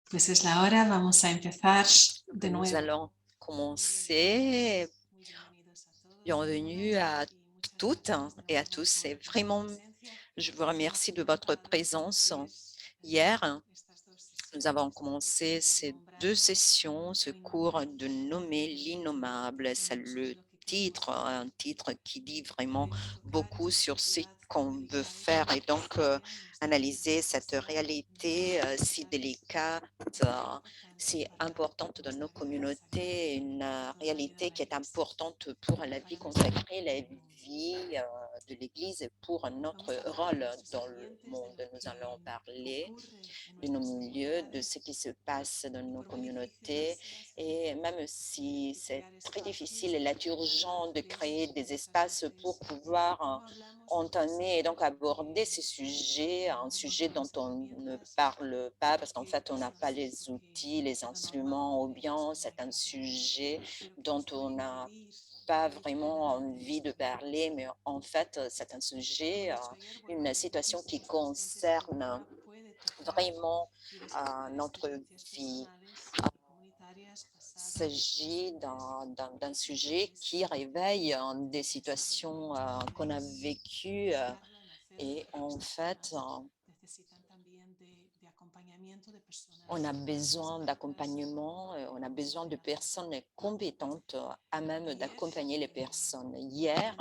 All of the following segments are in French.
Pues es la hora, vamos a empezar de Nous nuevo. allons commencer. Bienvenue à toutes et à tous. Et vraiment, je vous remercie de votre présence. Hier, nous avons commencé ces deux sessions, ce cours de nommer l'innommable. C'est le titre, un titre qui dit vraiment beaucoup sur ce qu'on veut faire et donc analyser cette réalité si délicate, si importante dans nos communautés, une réalité qui est importante pour la vie consacrée, la vie de l'Église et pour notre rôle dans le monde. Nous allons parler de nos milieux, de ce qui se passe dans nos communautés. Et même si c'est très difficile, il est urgent de créer des espaces pour pouvoir entamer et donc aborder ces sujets, un sujet dont on ne parle pas parce qu'en fait, on n'a pas les outils, les instruments, ou bien c'est un sujet dont on n'a pas vraiment envie de parler, mais en fait, c'est un sujet, une situation qui concerne vraiment notre vie. Il s'agit d'un sujet qui réveille des situations qu'on a vécues et en fait, on a besoin d'accompagnement, on a besoin de personnes compétentes à même d'accompagner les personnes. Hier,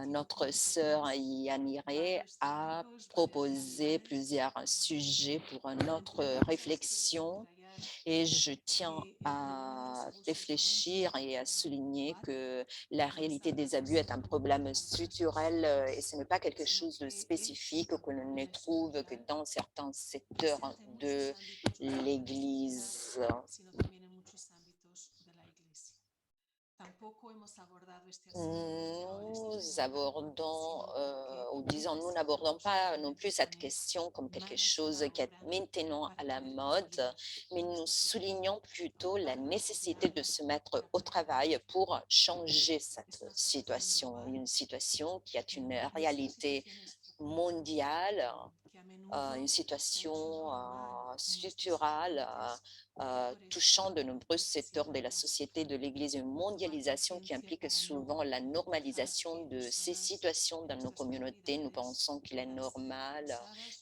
notre sœur Yanire a proposé plusieurs sujets pour notre réflexion et je tiens à réfléchir et à souligner que la réalité des abus est un problème structurel et ce n'est pas quelque chose de spécifique que l'on ne trouve que dans certains secteurs de l'Église. Nous abordons, ou disons, nous n'abordons pas non plus cette question comme quelque chose qui est maintenant à la mode, mais nous soulignons plutôt la nécessité de se mettre au travail pour changer cette situation, une situation qui est une réalité mondiale, une situation structurale touchant de nombreux secteurs de la société, de l'Église, une mondialisation qui implique souvent la normalisation de ces situations dans nos communautés. Nous pensons qu'il est normal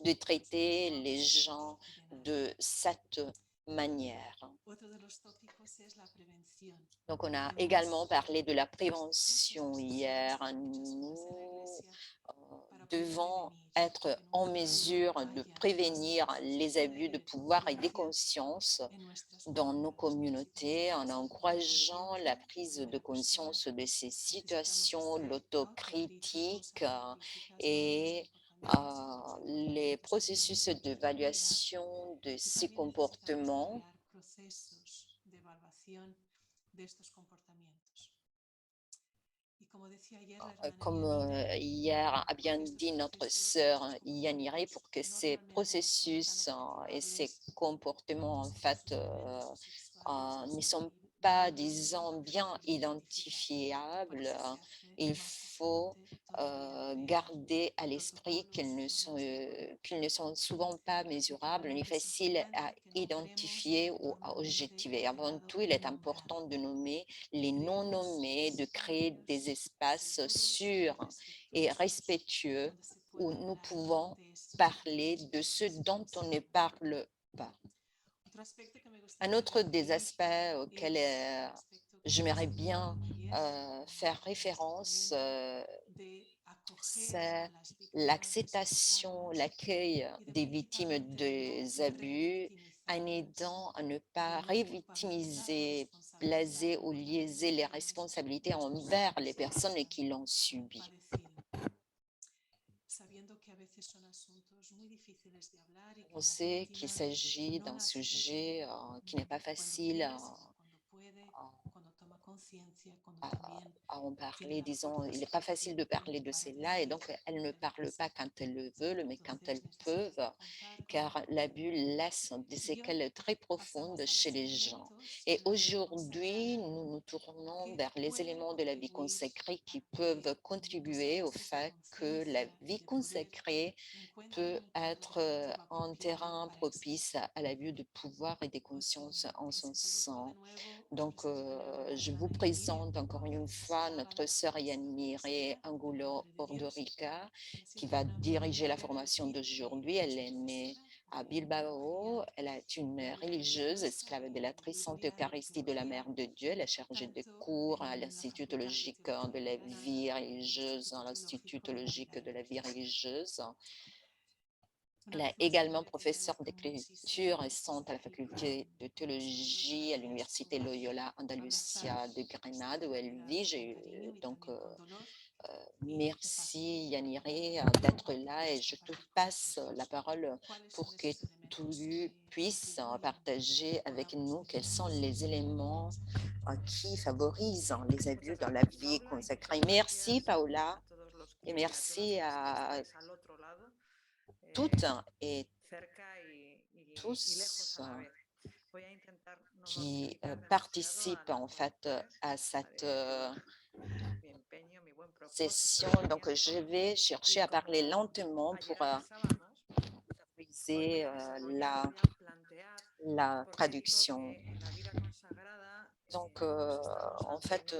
de traiter les gens de cette manière. Donc, on a également parlé de la prévention hier. Nous devons être en mesure de prévenir les abus de pouvoir et des consciences dans nos communautés en encourageant la prise de conscience de ces situations, l'autocritique et les processus d'évaluation de ces comportements. Comme hier a bien dit notre sœur Yanire, pour que ces processus et ces comportements en fait ne sont pas, disons, bien identifiables, il faut garder à l'esprit qu'ils ne sont souvent pas mesurables ni faciles à identifier ou à objectiver. Avant tout, il est important de nommer les non-nommés, de créer des espaces sûrs et respectueux où nous pouvons parler de ce dont on ne parle pas. Un autre des aspects auxquels j'aimerais bien faire référence, c'est l'acceptation, l'accueil des victimes des abus en aidant à ne pas révictimiser, placer ou lier les responsabilités envers les personnes qui l'ont subi. On sait qu'il s'agit d'un sujet qui n'est pas facile à, à en parler. Disons, il n'est pas facile de parler de cela et donc elles ne parlent pas quand elles le veulent, mais quand elles peuvent, car l'abus laisse des séquelles très profondes chez les gens. Et aujourd'hui, nous nous tournons vers les éléments de la vie consacrée qui peuvent contribuer au fait que la vie consacrée peut être un terrain propice à l'abus de pouvoir et des consciences en son sein. Donc, je vous présente encore une fois notre sœur Yanire Angulo Ordorica, qui va diriger la formation d'aujourd'hui. Elle est née à Bilbao. Elle est une religieuse, esclave de la très sainte Eucharistie de la Mère de Dieu. Elle est chargée de cours à l'Institut théologique de la vie religieuse, à l'Institut théologique de la vie religieuse. Elle est également professeure d'écriture et à la faculté de théologie à l'université Loyola Andalusia de Grenade où elle vit. Merci Yanire d'être là et je te passe la parole pour que tu puisses partager avec nous quels sont les éléments qui favorisent les abus dans la vie consacrée. Merci Paola et merci à toutes et tous qui participent en fait à cette session. Donc, je vais chercher à parler lentement pour favoriser la traduction. Donc, en fait,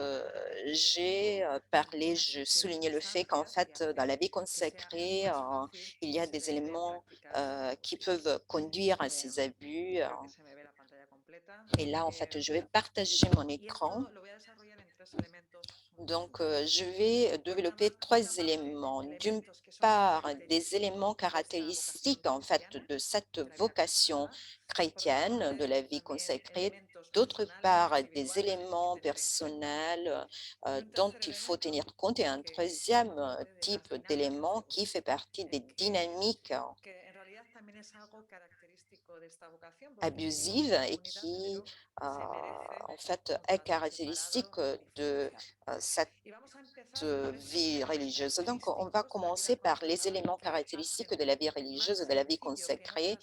j'ai parlé, je soulignais le fait qu'en fait, dans la vie consacrée, il y a des éléments qui peuvent conduire à ces abus. Et là, en fait, je vais partager mon écran. Donc, je vais développer trois éléments. D'une part, des éléments caractéristiques en fait de cette vocation chrétienne de la vie consacrée. D'autre part, des éléments personnels dont il faut tenir compte et un troisième type d'élément qui fait partie des dynamiques abusive et qui, en fait, est caractéristique de cette vie religieuse. Donc, on va commencer par les éléments caractéristiques de la vie religieuse, de la vie consacrée,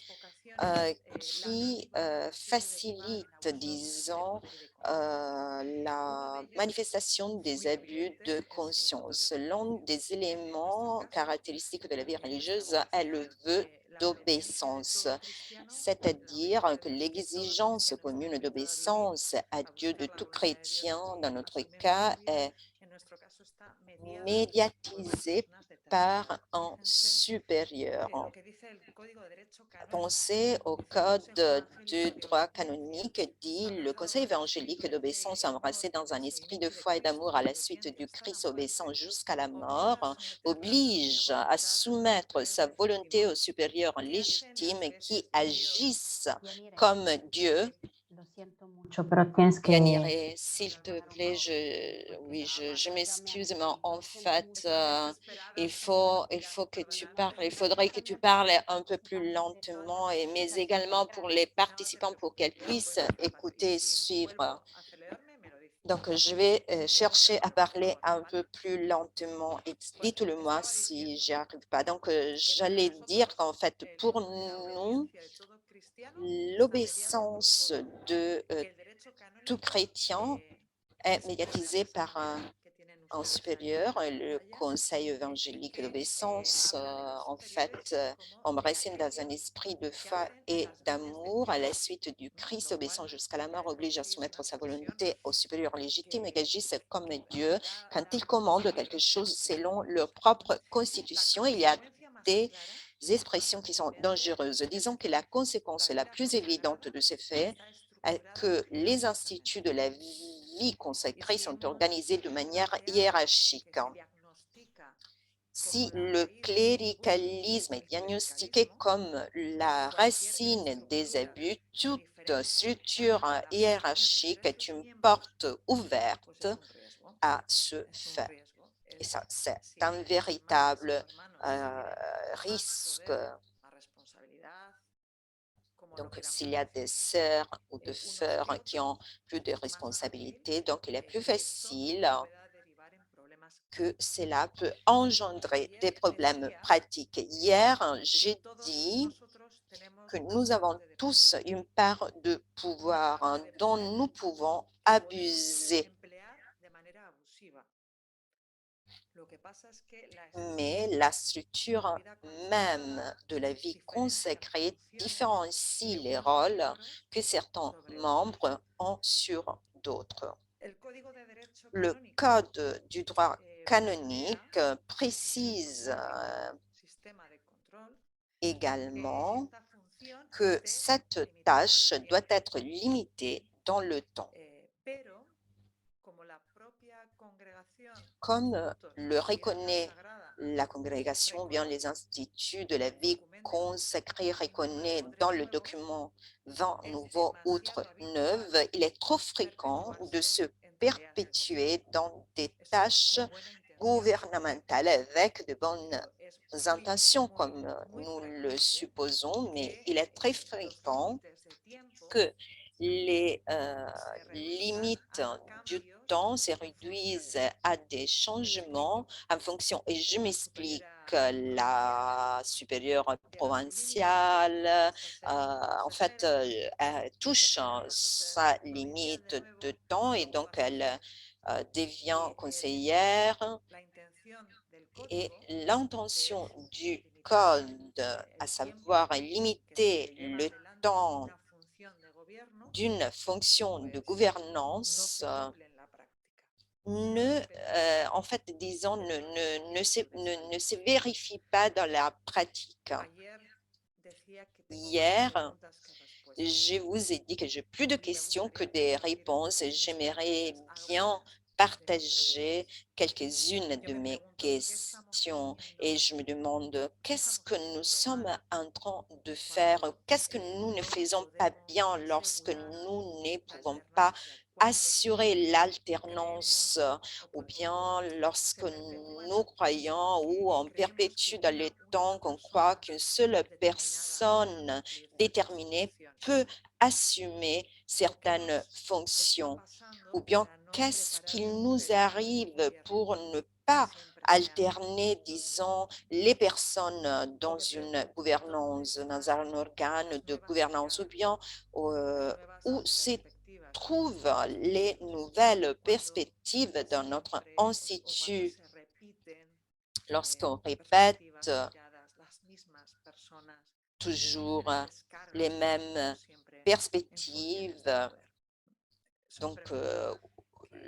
qui facilitent, disons, la manifestation des abus de conscience. L'un des éléments caractéristiques de la vie religieuse est le vœu d'obéissance, c'est-à-dire que l'exigence commune d'obéissance à Dieu de tout chrétien, dans notre cas, est médiatisée par un supérieur. Pensez au code du droit canonique dit le conseil évangélique d'obéissance embrassé dans un esprit de foi et d'amour à la suite du Christ obéissant jusqu'à la mort oblige à soumettre sa volonté au supérieur légitime qui agissent comme Dieu. Yanire, s'il te plaît, oui, je m'excuse, mais en fait, il faut que tu parles, il faudrait que tu parles un peu plus lentement, mais également pour les participants pour qu'elles puissent écouter et suivre. Donc, je vais chercher à parler un peu plus lentement et dites-le moi si j'y arrive pas. Donc, j'allais dire qu'en fait, pour nous, l'obéissance de tout chrétien est médiatisée par un supérieur, le conseil évangélique d'obéissance, en fait, embrassé dans un esprit de foi et d'amour à la suite du Christ obéissant jusqu'à la mort, oblige à soumettre sa volonté au supérieur légitime et agissent comme Dieu. Quand ils commandent quelque chose selon leur propre constitution, il y a des expressions qui sont dangereuses. Disons que la conséquence la plus évidente de ces faits est que les instituts de la vie consacrée sont organisés de manière hiérarchique. Si le cléricalisme est diagnostiqué comme la racine des abus, toute structure hiérarchique est une porte ouverte à ce fait. Et ça, c'est un véritable risque. Donc, s'il y a des sœurs ou des frères qui ont plus de responsabilités, donc il est plus facile que cela peut engendrer des problèmes pratiques. Hier, j'ai dit que nous avons tous une part de pouvoir dont nous pouvons abuser. Mais la structure même de la vie consacrée différencie les rôles que certains membres ont sur d'autres. Le Code du droit canonique précise également que cette tâche doit être limitée dans le temps. Comme le reconnaît la congrégation, ou bien les instituts de la vie consacrée reconnaît dans le document 20 nouveaux outre 9, il est trop fréquent de se perpétuer dans des tâches gouvernementales avec de bonnes intentions, comme nous le supposons, mais il est très fréquent que les limites du temps se réduisent à des changements en fonction, et je m'explique, la supérieure provinciale, en fait, touche sa limite de temps et donc elle devient conseillère et l'intention du code, à savoir limiter le temps d'une fonction de gouvernance, en fait, disons, ne se vérifie pas dans la pratique. Hier, je vous ai dit que j'ai plus de questions que des réponses et j'aimerais bien partager quelques-unes de mes questions et je me demande qu'est-ce que nous sommes en train de faire, qu'est-ce que nous ne faisons pas bien lorsque nous ne pouvons pas assurer l'alternance ou bien lorsque nous croyons ou on perpétue dans le temps qu'on croit qu'une seule personne déterminée peut assumer certaines fonctions ou bien qu'est-ce qu'il nous arrive pour ne pas alterner, disons, les personnes dans une gouvernance, dans un organe de gouvernance ou bien où se trouvent les nouvelles perspectives dans notre institut lorsqu'on répète toujours les mêmes perspectives. Donc,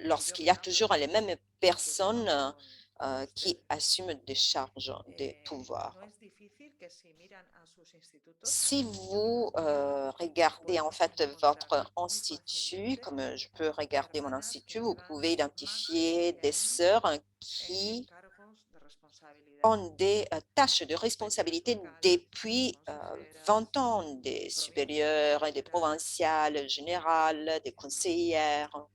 lorsqu'il y a toujours les mêmes personnes qui assument des charges de pouvoir. Si vous regardez en fait votre institut, comme je peux regarder mon institut, vous pouvez identifier des sœurs qui ont des tâches de responsabilité depuis 20 ans, des supérieures, des provinciales, générales, des conseillères.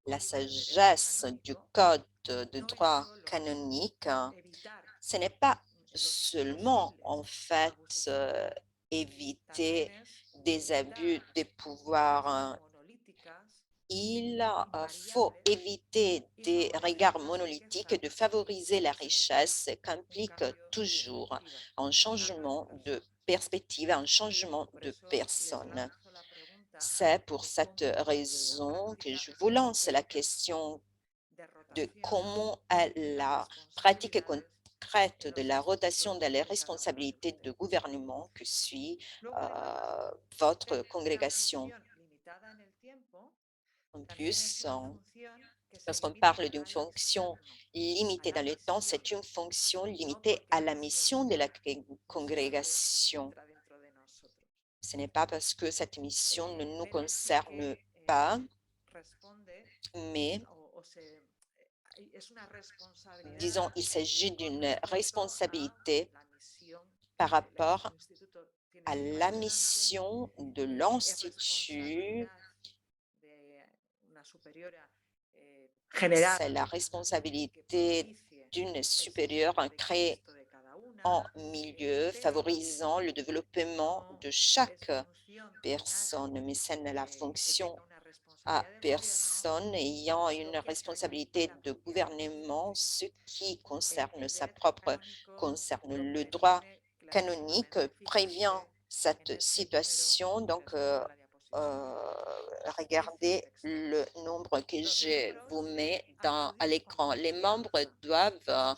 La sagesse du code de droit canonique, ce n'est pas seulement en fait éviter des abus de pouvoir. Il faut éviter des regards monolithiques et de favoriser la richesse qu'implique toujours un changement de perspective, un changement de personne. C'est pour cette raison que je vous lance la question de comment est la pratique concrète de la rotation dans les responsabilités de gouvernement que suit votre congrégation. En plus, lorsqu'on parle d'une fonction limitée dans le temps, c'est une fonction limitée à la mission de la congrégation. Ce n'est pas parce que cette mission ne nous concerne pas, mais disons, il s'agit d'une responsabilité par rapport à la mission de l'Institut. C'est la responsabilité d'une supérieure à créer en milieu, favorisant le développement de chaque personne, mais ça n'a la fonction à personne ayant une responsabilité de gouvernement, ce qui concerne sa propre, concerne le droit canonique, prévient cette situation. Donc, regardez le nombre que je vous mets à l'écran. Les membres doivent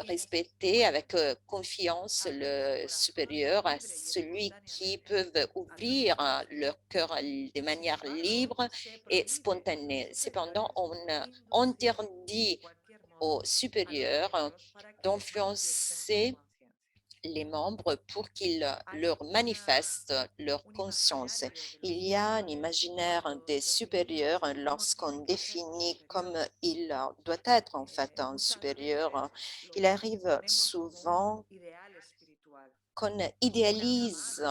respecter avec confiance le supérieur, à celui qui peut ouvrir leur cœur de manière libre et spontanée. Cependant, on interdit aux supérieurs d'influencer les membres pour qu'ils leur manifestent leur conscience. Il y a un imaginaire des supérieurs lorsqu'on définit comme il doit être en fait un supérieur. Il arrive souvent qu'on idéalise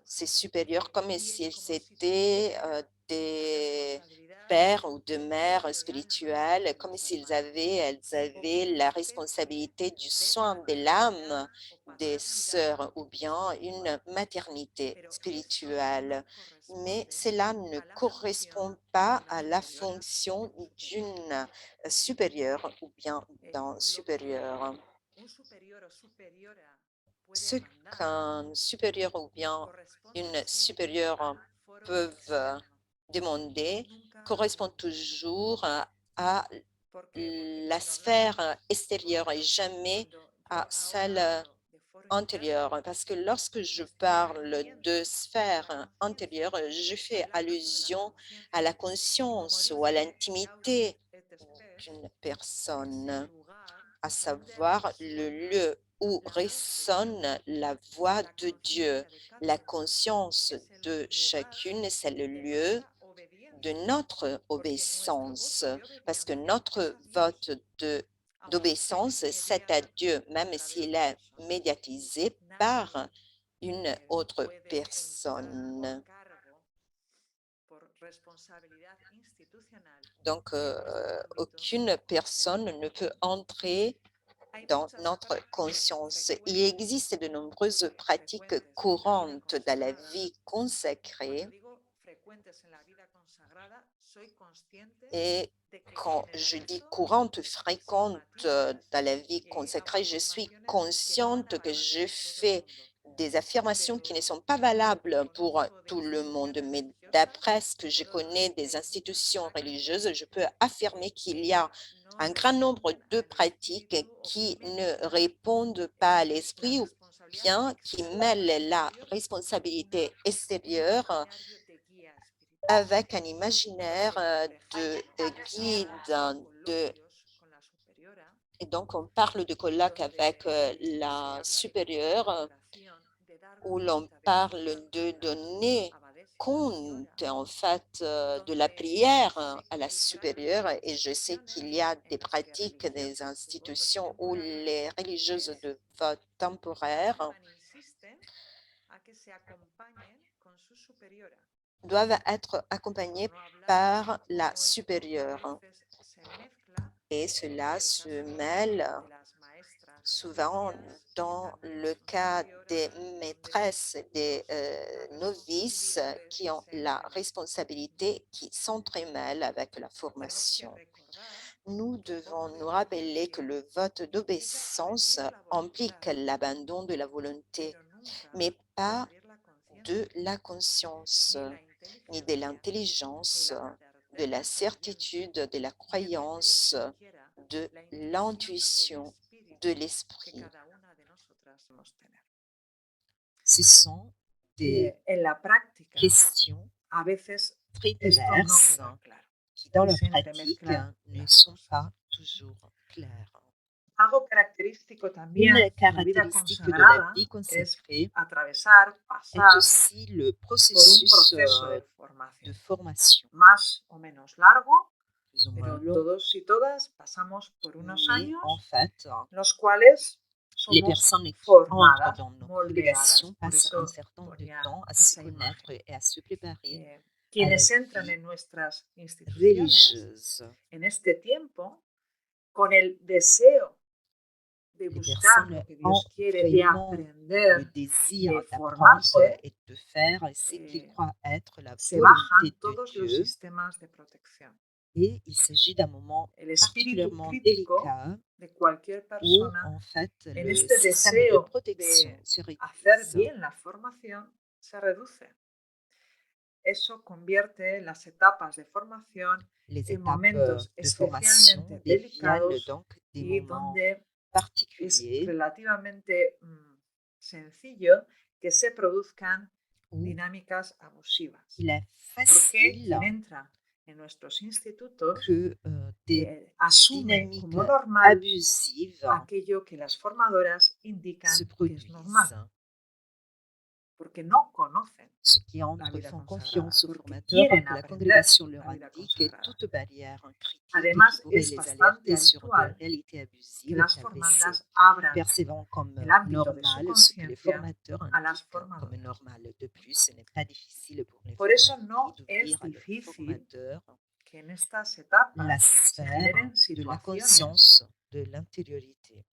ces supérieurs comme s'ils étaient des pères ou de mères spirituelles, comme elles avaient la responsabilité du soin de l'âme des sœurs ou bien une maternité spirituelle. Mais cela ne correspond pas à la fonction d'une supérieure ou bien d'un supérieur. Ce qu'un supérieur ou bien une supérieure peuvent demander correspond toujours à la sphère extérieure et jamais à celle antérieure. Parce que lorsque je parle de sphère antérieure, je fais allusion à la conscience ou à l'intimité d'une personne, à savoir le lieu où résonne la voix de Dieu. La conscience de chacune, c'est le lieu de notre obéissance, parce que notre vote d'obéissance, c'est à Dieu, même s'il est médiatisé par une autre personne. Donc, aucune personne ne peut entrer dans notre conscience. Il existe de nombreuses pratiques courantes dans la vie consacrée et quand je dis courante, fréquente dans la vie consacrée, je suis consciente que je fais des affirmations qui ne sont pas valables pour tout le monde, mais d'après ce que je connais des institutions religieuses, je peux affirmer qu'il y a un grand nombre de pratiques qui ne répondent pas à l'esprit ou bien qui mêlent la responsabilité extérieure avec un imaginaire de guide, et donc on parle de colloque avec la supérieure où l'on parle de donner compte en fait de la prière à la supérieure et je sais qu'il y a des pratiques des institutions où les religieuses de vote temporaire doivent être accompagnées par la supérieure. Et cela se mêle souvent dans le cas des maîtresses, des novices qui ont la responsabilité, qui s'entremêlent avec la formation. Nous devons nous rappeler que le vote d'obéissance implique l'abandon de la volonté, mais pas de la conscience, ni de l'intelligence, de la certitude, de la croyance, de l'intuition, de l'esprit. Ce sont des questions très diverses qui, dans la pratique, ne sont pas toujours claires. Une caractéristique de la vie consacrée est aussi le processus de formation, plus ou moins long, mais en fait, les personnes qui entrent dans nos congrégations passent un certain nombre de temps à se connaître et à se préparer à la vie religieuse. de les buscar personnes lo que ont Dios quiere, de vraiment le aprender, désir de d'apprendre formarse, et de faire ce qu'ils croient être la se volonté bajan de todos los Dieu. sistemas de protección. Et il s'agit d'un moment El espíritu particulièrement crítico délicat de cualquier où, persona en fait, en le este système de deseo protection de se hacer réduise. bien la formación se reduce. Eso convierte las etapas de formación Les en étapes momentos de formation especialmente deviennent delicados donc des y moments donde es particuliers relativamente sencillo que se produzcan où dinámicas abusivas. il est Porque facile quien entra en nuestros institutos que des asume dynamiques como normal abusives aquello que las formadoras indican se que es normal, produisent. porque no conocen Ceux qui la entrent vida font consagrada, confiance aux porque formateurs quieren que la aprender congrégation leur la vida indique et consagrada. toute barrière critique qui Además, pourrait es les bastante alerter sur des habitual réalités que abusives las qu'elles formandas abran percevant comme el ámbito de su normal ce que les conciencia formateurs a las indiquent comme formadoras. normal. De plus, ce n'est pas difficile pour les Por eso formatrices no es d'ouvrir à leurs difícil formateurs que en estas la etapas se sphère generen de la situaciones conscience de l'intériorité.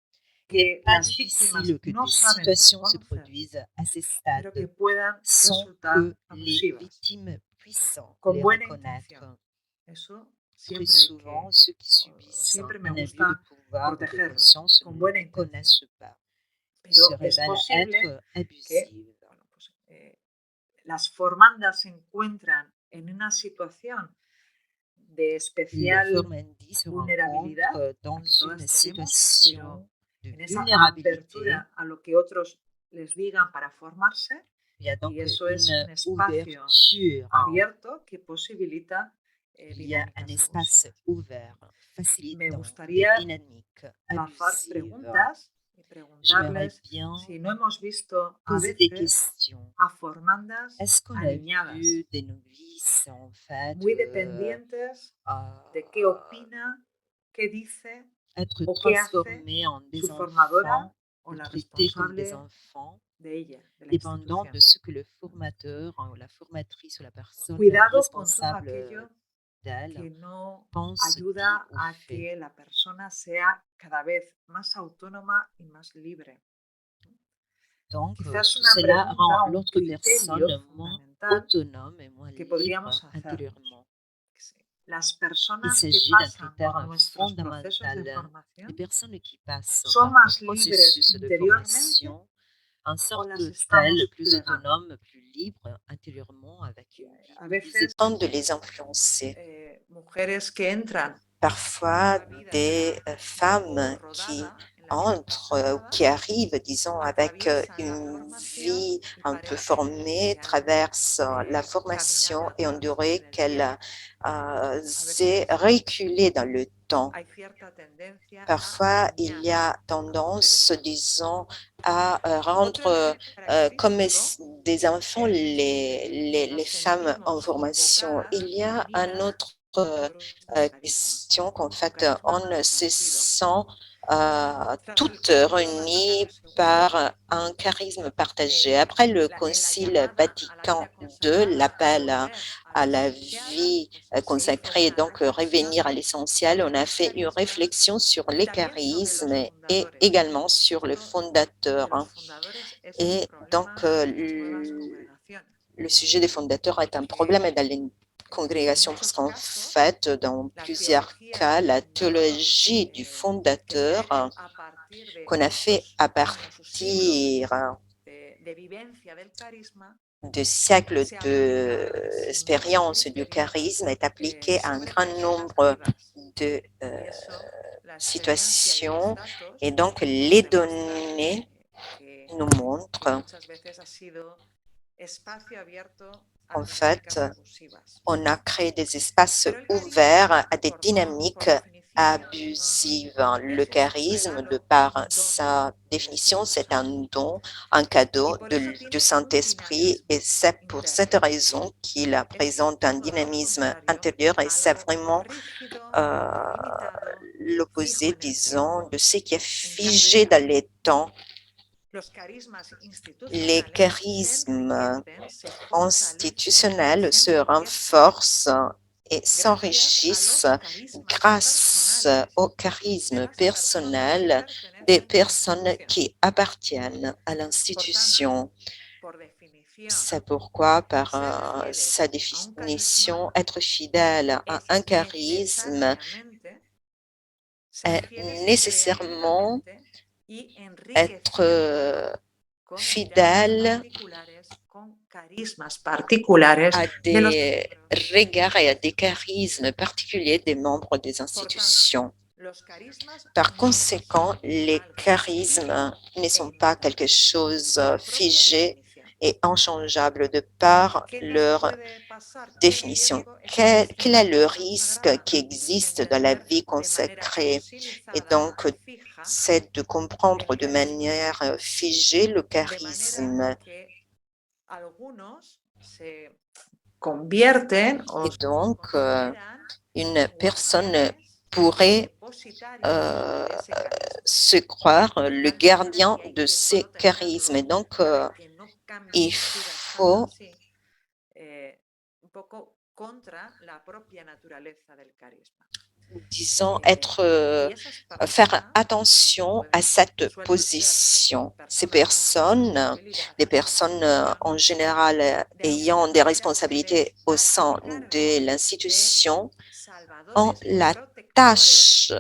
Il n'est que pas las víctimas difficile que no des saben situations se reconocer, produisent à ces pero que stades puedan sans resultar que les abusivas. victimes puissent Con les buena reconnaître. intención. Eso Très siempre hay souvent, que, ceux qui subissent siempre me un abus de gusta pouvoir ou de protegerlos conscience con ne buena le intención. connaissent pas, se Pero es révèlent posible être que abusives. bueno, pues, las formandas se encuentran en una situación de Les especial formandis se vulnerabilidad, rencontrent la dans que todas une tenemos, situation de en esa vulnérabilité. apertura a lo que otros les digan para formarse, Il y a donc y eso es un une espacio ouverture, abierto que posibilita il y a un dinámicas espace abusivas. ouvert Me facilitant des gustaría dynamiques lanzar abusives. preguntas y J'aimerais preguntarles bien si no hemos visto a poser des veces questions. a formandas Est-ce qu'on a aniñadas, vu des novices en fait muy dependientes de qué opina, qué dice être o qué hace transformées en des su formadora enfants o ou la traités comme des responsable enfants, de ella, de la dépendant institución? de ce que le formateur ou la formatrice ou la personne Cuidado con todo responsable aquello d'elle que no pense, dit ayuda ou a fait. que la persona sea cada vez más autónoma y más libre. Donc, Quizás tout una cela pregunta, rend un l'autre criterio personne moins fundamental autonome et moins que libre podríamos hacernos. intérieurement. Las Il personas que s'agit d'un pasan critère por nuestros procesos de fondamental. Les formación personnes qui passent son par más le libres processus de interiormente formation en o las sortent-elles estamos plus plegando. autonomes, plus libres intérieurement avec une vie A plus veces Tente de les influencer. mujeres que entran Parfois, des femmes qui entrent ou qui arrivent, disons, avec une vie un peu formée, traversent la formation et on dirait qu'elles aient reculé dans le temps. hay cierta tendencia Parfois, il y a tendance, disons, à rendre comme des enfants les femmes en formation. Il y a un autre question qu'en fait, on se sent toutes réunies par un charisme partagé. Après le Concile Vatican II, l'appel à la vie consacrée, donc revenir à l'essentiel, on a fait une réflexion sur les charismes et également sur le fondateur. Et donc, le sujet des fondateurs est un problème dans les congrégations parce qu'en fait, dans plusieurs cas, la théologie du fondateur qu'on a fait à partir de siècles d'expérience du charisme est appliquée à un grand nombre de situations et donc les données nous montrent en fait, on a créé des espaces ouverts à des dynamiques abusives. Le charisme, de par sa définition, c'est un don, un cadeau du Saint-Esprit et c'est pour cette raison qu'il présente un dynamisme intérieur et c'est vraiment l'opposé, disons, de ce qui est figé dans les temps. Les charismes institutionnels se renforcent et s'enrichissent grâce au charisme personnel des personnes qui appartiennent à l'institution. C'est pourquoi, par sa définition, être fidèle à un charisme est nécessairement être fidèle à des regards et à des charismes particuliers des membres des institutions. Par conséquent, les charismes ne sont pas quelque chose figé et inchangeable de par leur définition. Quel est le risque qui existe dans la vie consacrée? Et donc, c'est de comprendre de manière figée le charisme. Et donc, une personne pourrait se croire le gardien de ces charismes. Et donc, il faut disons, faire attention à cette position. Ces personnes, des personnes en général ayant des responsabilités au sein de l'institution, ont la tâche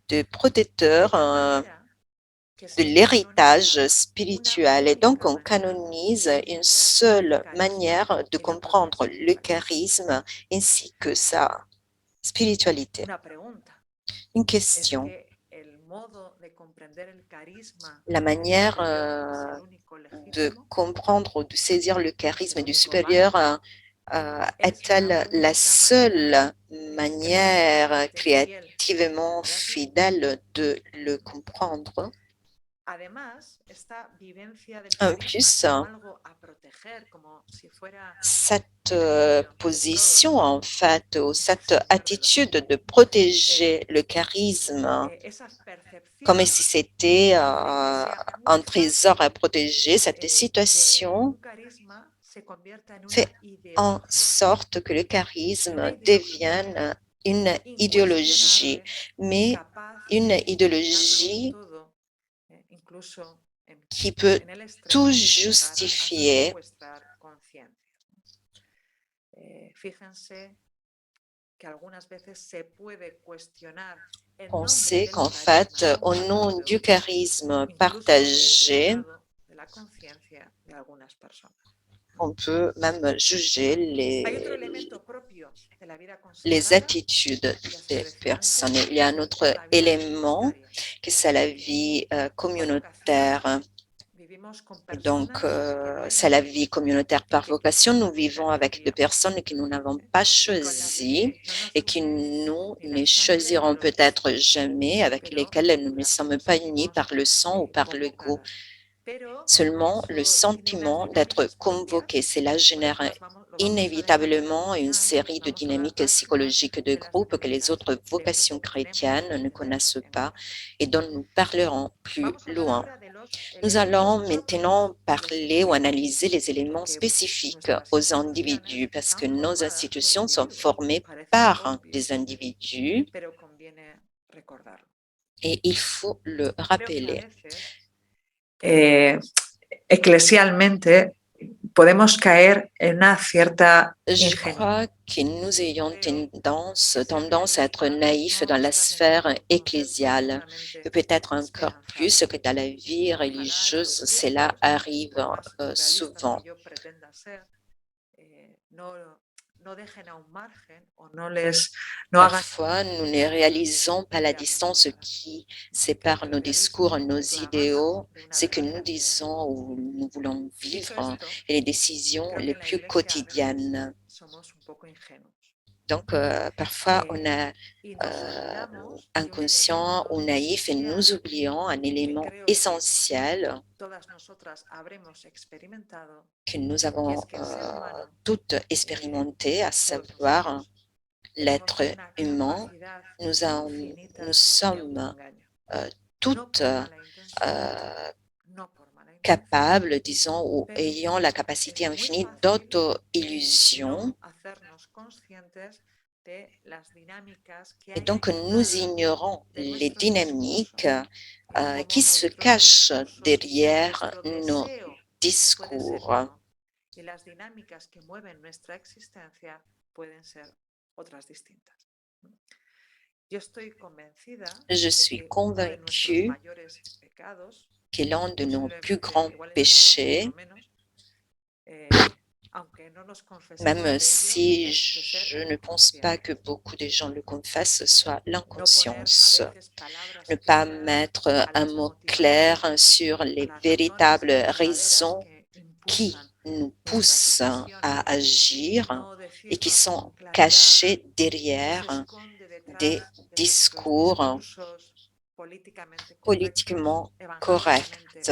de protecteur de l'héritage spirituel. Et donc, on canonise une seule manière de comprendre le charisme ainsi que sa spiritualité. Une question. La manière de comprendre ou de saisir le charisme du supérieur est-elle la seule manière créativement fidèle de le comprendre? En plus, cette position, en fait, ou cette attitude de protéger le charisme, comme si c'était un trésor à protéger, cette situation fait en sorte que le charisme devienne une idéologie, mais une idéologie qui peut tout justifier. On sait qu'en fait, au nom du charisme partagé, on peut même juger les attitudes des personnes. Il y a un autre élément que c'est la vie communautaire. Donc, c'est la vie communautaire par vocation. Nous vivons avec des personnes que nous n'avons pas choisies et que nous ne choisirons peut-être jamais, avec lesquelles nous ne sommes pas unis par le sang ou par le goût. Seulement, le sentiment d'être convoqué, cela génère inévitablement une série de dynamiques psychologiques de groupe que les autres vocations chrétiennes ne connaissent pas et dont nous parlerons plus loin. Nous allons maintenant parler ou analyser les éléments spécifiques aux individus parce que nos institutions sont formées par des individus et il faut le rappeler. Eclesialmente, podemos caer en una cierta Je crois que nous ayons tendance à être naïfs dans la sphère ecclésiale, et peut-être encore plus que dans la vie religieuse, cela arrive souvent. Parfois, nous ne réalisons pas la distance qui sépare nos discours, nos idéaux, ce que nous disons ou nous voulons vivre et les décisions les plus quotidiennes. Donc, parfois, on est inconscient ou naïf et nous oublions un élément essentiel que nous avons toutes expérimenté, à savoir l'être humain. Nous sommes toutes capables, disons, ou ayant la capacité infinie d'auto-illusion Et donc, nous ignorons les dynamiques qui se cachent derrière nos discours. Y las dinámicas que mueven nuestra existencia pueden ser otras distintas. Je suis convaincue que l'un de nos plus grands péchés, même si je ne pense pas que beaucoup de gens le confessent, soit l'inconscience. Ne pas mettre un mot clair sur les véritables raisons qui nous poussent à agir et qui sont cachées derrière des discours politiquement corrects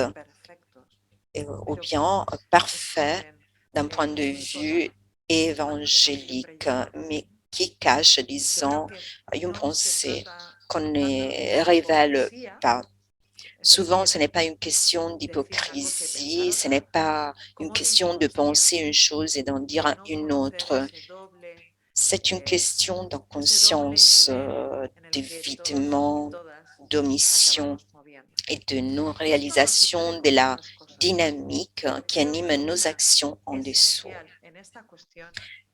ou bien parfaits d'un point de vue évangélique, mais qui cachent, disons, une pensée qu'on ne révèle pas. Souvent, ce n'est pas une question d'hypocrisie, ce n'est pas une question de penser une chose et d'en dire une autre. C'est une question d'inconscience, d'évitement, d'omission et de non-réalisation de la dynamique qui anime nos actions en dessous.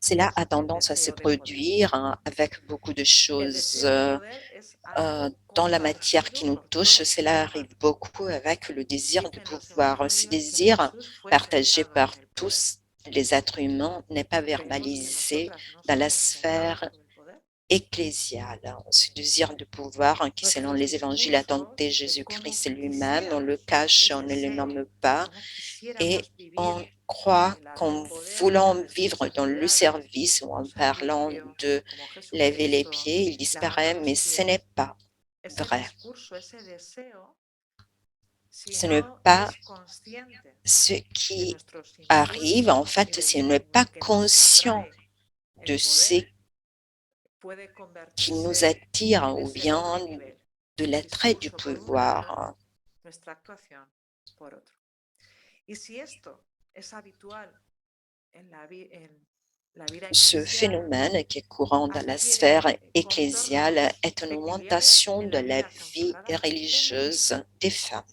Cela a tendance à se produire avec beaucoup de choses dans la matière qui nous touche. Cela arrive beaucoup avec le désir de pouvoir. Ce désir partagé par tous les êtres humains n'est pas verbalisé dans la sphère ecclésiale. Ce désir de pouvoir qui, selon les évangiles, a tenté Jésus-Christ lui-même, on le cache, on ne le nomme pas et on croit qu'en voulant vivre dans le service ou en parlant de laver les pieds, il disparaît, mais ce n'est pas vrai. Ce n'est pas ce qui arrive, en fait, si on n'est pas conscient de ce qui nous attire ou bien de l'attrait du pouvoir. Ce phénomène qui est courant dans la sphère ecclésiale est une augmentation de la vie religieuse des femmes.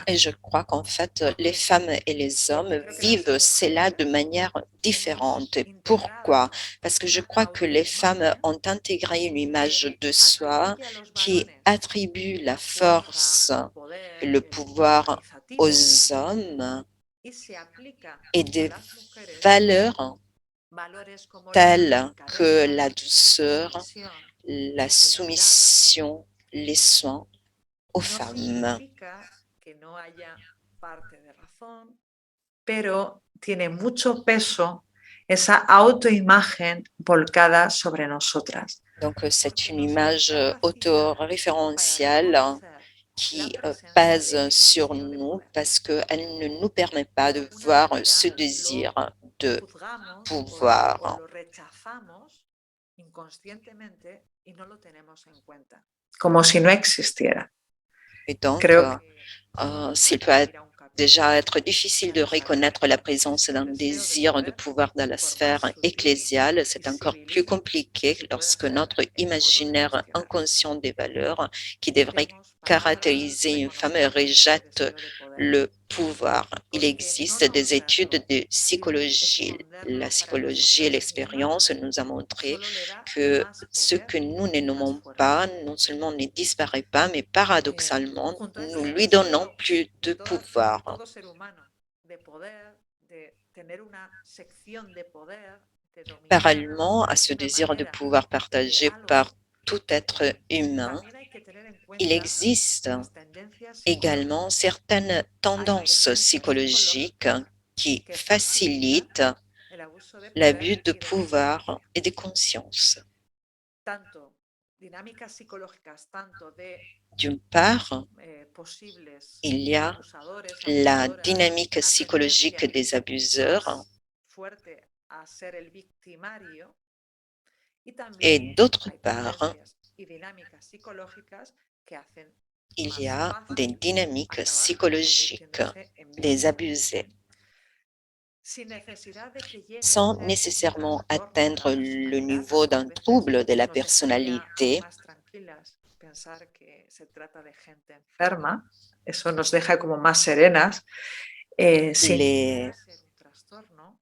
Et je crois qu'en fait, les femmes et les hommes vivent cela de manière différente. Pourquoi? Parce que je crois que les femmes ont intégré une image de soi qui attribue la force et le pouvoir aux hommes et des valeurs telles que la douceur, la soumission, les soins aux femmes. Pero tiene mucho peso esa autoimagen volcada sobre nosotras. Donc, c'est une image autoréférentielle qui pèse sur nous parce qu'elle ne nous permet pas de voir ce désir de pouvoir. Como si no existiera. Et donc, s'il peut déjà être difficile de reconnaître la présence d'un désir de pouvoir dans la sphère ecclésiale, c'est encore plus compliqué lorsque notre imaginaire inconscient des valeurs qui devraient caractériser une femme rejette le pouvoir. Il existe des études de psychologie. La psychologie et l'expérience nous ont montré que ce que nous ne nommons pas, non seulement ne disparaît pas, mais paradoxalement, nous lui donnons plus de pouvoir. Parallèlement à ce désir de pouvoir partagé par tout être humain, il existe également certaines tendances psychologiques qui facilitent l'abus de pouvoir et de conscience. D'une part, il y a la dynamique psychologique des abuseurs et d'autre part, il y más a des fácil dynamiques acabar psychologiques convirtiéndose en des víctima, abusés, sin necesidad de que llegue a sans ser un nécessairement trastorno de atteindre la le personalidad. niveau d'un A veces trouble de la nos dejaría personnalité. más tranquilas pensar que se trata de gente enferma. Eso nos deja como más serenas. Sin llegar Les, a ser un trastorno,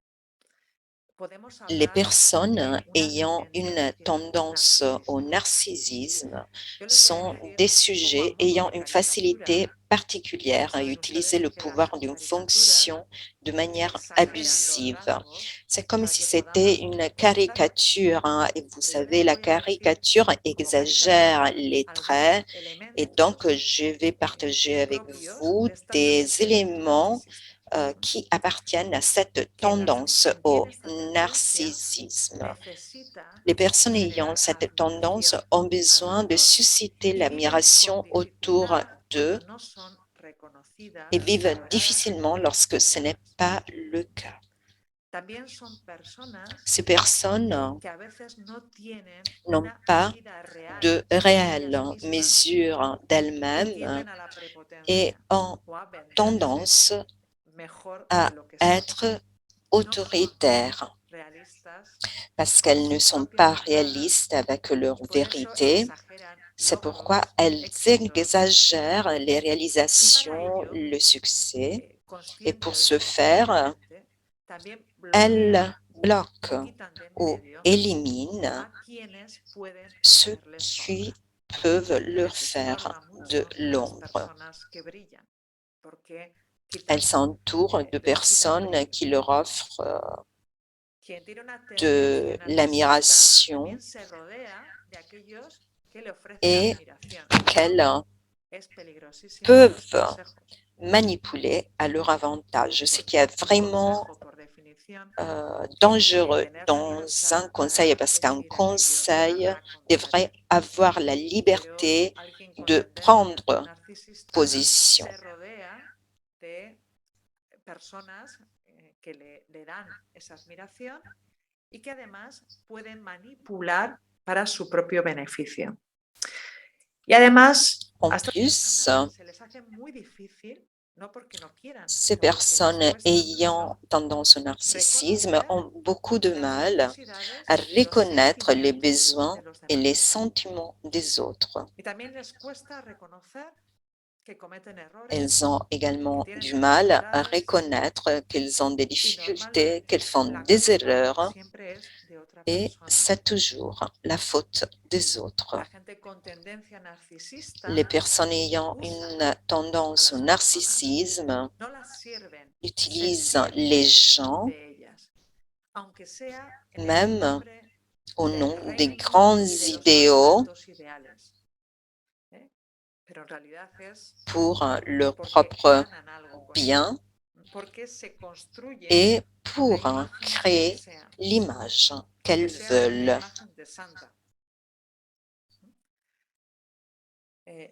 podemos les hablar personnes de una ayant une tendencia tendance au narcisista. narcissisme Yo les voy a sont decir des como a sujets modo ayant de une caricatura. facilité particulière à Saben utiliser le ustedes que pouvoir las d'une caricaturas fonction de manière exageran los abusive. rasgos C'est comme para si que c'était podamos une empatizar. caricature, hein, et vous Pero yo savez, les la voy a decir caricature como exagère caricatura les traits, algunos et donc elementos je vais partager avec propios vous de esta des tendencia éléments narcisista. qui appartiennent à cette Quien tendance tiene au esta tendencia narcissisme. necesita Les personnes ayant generar cette tendance admiración ont besoin de alrededor susciter y viven l'admiration con autour dificultad d'eux cuando no son reconocidas et y vivent valoradas difficilement como lorsque ce n'est admiradas. pas le cas. También son personas Ces personnes que a veces no tienen n'ont una pas medida real de de réelle ellas mismas mesure y d'elles-mêmes tienden a la et prepotencia ont o a venderse tendance mejor à de lo que son. être Y no son autoritaires realistas parce con qu'elles ne su sont propia pas verdad réalistes avec leur y por eso vérité. exageran C'est pourquoi logros, elles éxitos. exagèrent les Y para réalisations, ello, le succès, et consciente pour o ce faire, inconscientemente, también elles bloquean o bloquent quitan de en ou medio éliminent a quienes pueden ceux hacerles qui sombra. peuvent leur Eso se faire valora de mucho en las l'ombre. personas que brillan, porque Elles quitan, s'entourent de les quitan personnes brillo. qui leur offrent Quien tiene una tendencia de narcisista l'admiration también se rodea de aquellos que le ofrecen et admiración. qu'elles Es peligrosísimo los peuvent consejos. manipuler à leur avantage. Je sais qu'il y a Porque un vraiment consejo, por definición, tiene que dangereux tener la dans libertad un conseil para parce qu'un decir aquello y no conseil la devrait contraria. avoir la Pero liberté alguien con de tendencia prendre narcisista position. se rodea de personas que le dan esa admiración y que además pueden manipular para su propio beneficio. Y además, En a estas plus, personas se les hace muy difícil, no porque no quieran, ces sino porque les personnes cuesta ayant mucho tendance au narcissisme reconocer ont beaucoup de las mal necesidades à y los reconnaître les sentimientos besoins de los et les demás. sentiments des autres. Y también les cuesta reconocer que cometen errores, Elles ont que également tienen du mal à dificultades reconnaître qu'elles ont des y difficultés, normalmente qu'elles font la des culpa erreurs siempre es de otra et persona. c'est toujours la faute des autres. La gente con tendencia narcisista Les personnes ayant usan une a tendance au las personas, narcissisme no las sirven, se utilisent les sirven gens de ellas, aunque sea en el même nombre au del nom des reino grands y de los más idéaux altos ideales. Pero en realidad es pour leur porque propre ganan algo con ello, bien porque se construyen et la pour imagen que créer desean, l'image que qu'elles desean una veulent. imagen de santa.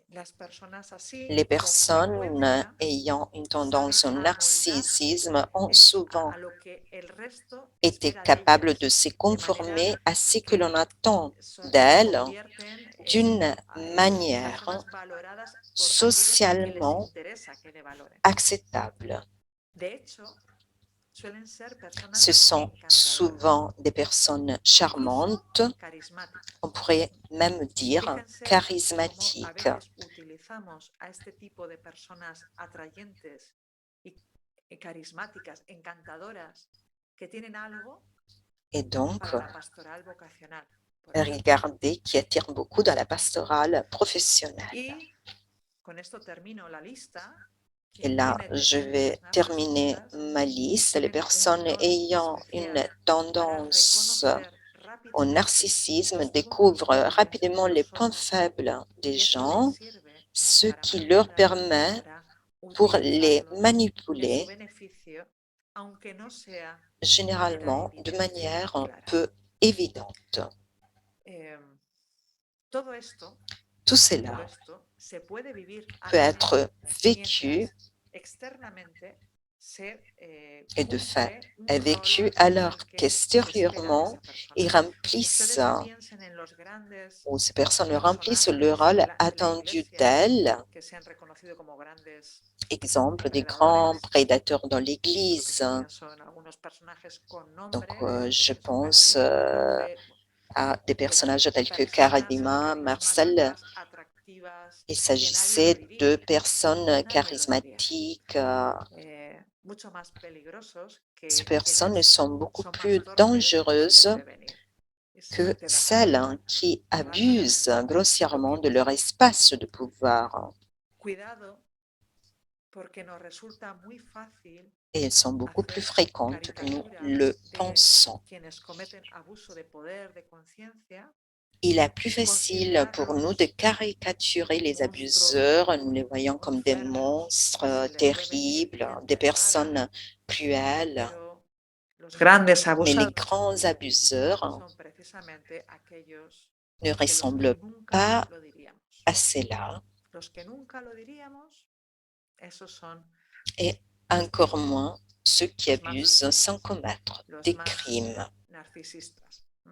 Las personas así, Les con personnes frecuencia, ayant une saben tendance au amoldarse narcissisme ont souvent a lo que el resto été espera de capables ellas, de se de conformer manera à ce que l'on que attend se d'elles convierten d'une en manière personas valoradas por aquellos que les socialement interesa que le valoren. acceptable. De hecho, suelen ser Ce personas sont encantadoras, souvent des personnes incluso charmantes, carismáticas. on pourrait même dire Fíjense cómo a charismatiques. veces utilizamos a este tipo de personas atrayentes y carismáticas, encantadoras, que tienen algo Et donc, para la pastoral vocacional, por ejemplo. regardez qui attire beaucoup dans la pastorale professionnelle. Y con esto termino la lista. Et Quien là, tiene je vais tendencias terminer narcisistas ma liste. Les tienen un personnes don ayant une especial para tendance reconocer au rápidamente narcissisme los puntos découvrent débiles rapidement de les los points otros. faibles des Y esto les gens, sirve ce para qui leur manipularlos, permet para pour les utilizarlos en su manipuler beneficio, aunque no sea de manera généralement de evidente y manière clara. peu évidente. Todo esto Tout cela se puede vivir a peut la vez être vécu mientras externamente et de fait a vécu alors qu'extérieurement, ils remplissent ou ces personnes remplissent le rôle attendu d'elles. Exemple des grands prédateurs dans l'Église. Donc, je pense à des personnages tels que Karadima, Marcel. Il s'agissait de personnes charismatiques. Ces personnes sont beaucoup plus dangereuses que celles qui abusent grossièrement de leur espace de pouvoir. Et elles sont beaucoup plus fréquentes que nous le pensons. Il est plus facile pour nous de caricaturer les abuseurs. Nous les voyons comme des monstres terribles, des personnes cruelles. Mais les grands abuseurs ne ressemblent pas à cela. Et encore moins ceux qui abusent sans commettre des crimes.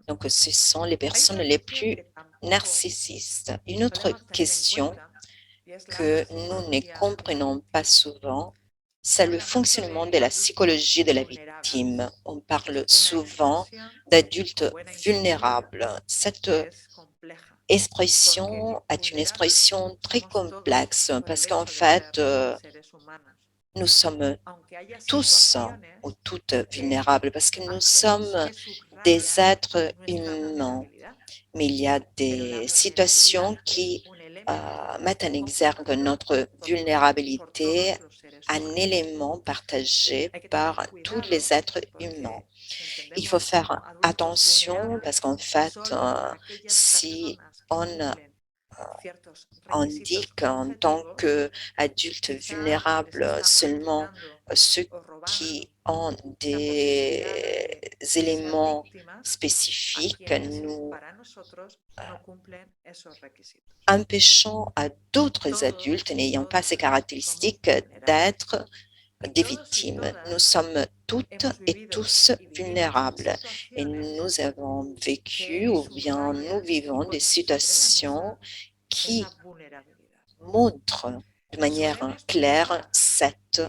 Donc, ce sont les personnes les plus narcissistes. Une autre question que nous ne comprenons pas souvent, c'est le fonctionnement de la psychologie de la victime. On parle souvent d'adultes vulnérables. Cette expression est une expression très complexe parce qu'en fait, nous sommes tous ou toutes vulnérables parce que nous sommes des êtres humains. Mais il y a des situations qui mettent en exergue notre vulnérabilité, un élément partagé par tous les êtres humains. Il faut faire attention parce qu'en fait, si on indique en tant qu'adulte vulnérable seulement ceux qui ont des éléments spécifiques, nous empêchons à d'autres adultes n'ayant pas ces caractéristiques d'être des victimes. Nous sommes toutes et tous vulnérables et nous avons vécu ou bien nous vivons des situations qui montrent de manière claire cette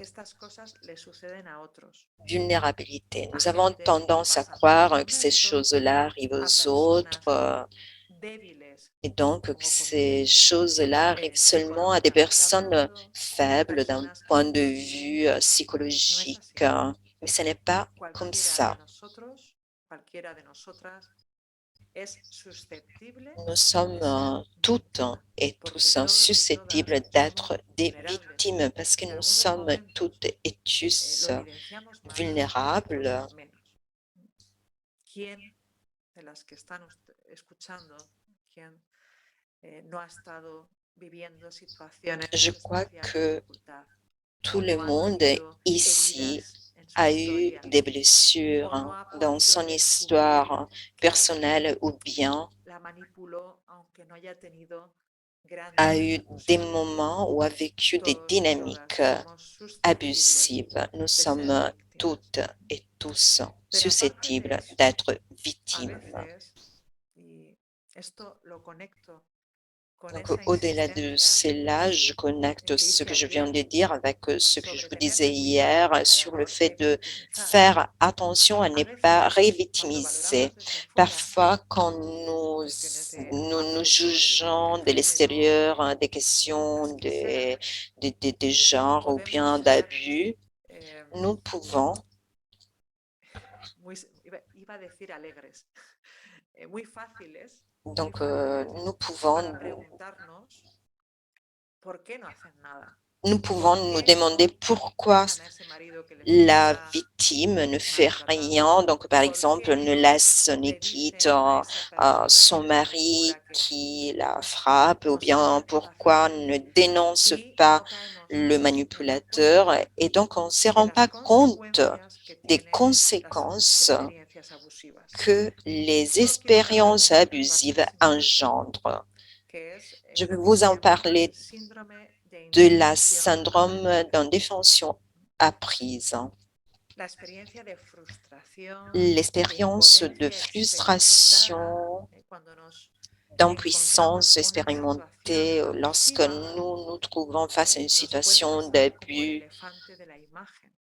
vulnérabilité. Nous avons tendance à croire que ces choses-là arrivent aux autres et donc que ces choses-là arrivent seulement à des personnes faibles d'un point de vue psychologique. Mais ce n'est pas comme ça. Nous sommes toutes et tous susceptibles d'être des victimes parce que nous sommes toutes et tous vulnérables. Je crois que tout le monde ici a eu des blessures dans son histoire personnelle ou bien a eu des moments où a vécu des dynamiques abusives. Nous sommes toutes et tous susceptibles d'être victimes. Donc, au-delà de cela, je connecte ce que je viens de dire avec ce que je vous disais hier sur le fait de faire attention à ne pas révictimiser. Parfois, quand nous jugeons de l'extérieur des questions de genre ou bien d'abus, nous pouvons donc, nous pouvons nous demander pourquoi la victime ne fait rien. Donc, par exemple, ne laisse, ne quitte son mari qui la frappe, ou bien pourquoi ne dénonce pas le manipulateur. Et donc, on ne se rend pas compte des conséquences que les expériences abusives engendrent. Je vais vous en parler de la syndrome d'indéfension apprise. La experiencia de frustración, L'expérience de impotencia frustration, experimentada, cuando nos d'impuissance encontramos con una expérimentée situación lorsque abusiva, nous trouvons face à une nos puede situation pasar como el d'abus. elefante de la imagen,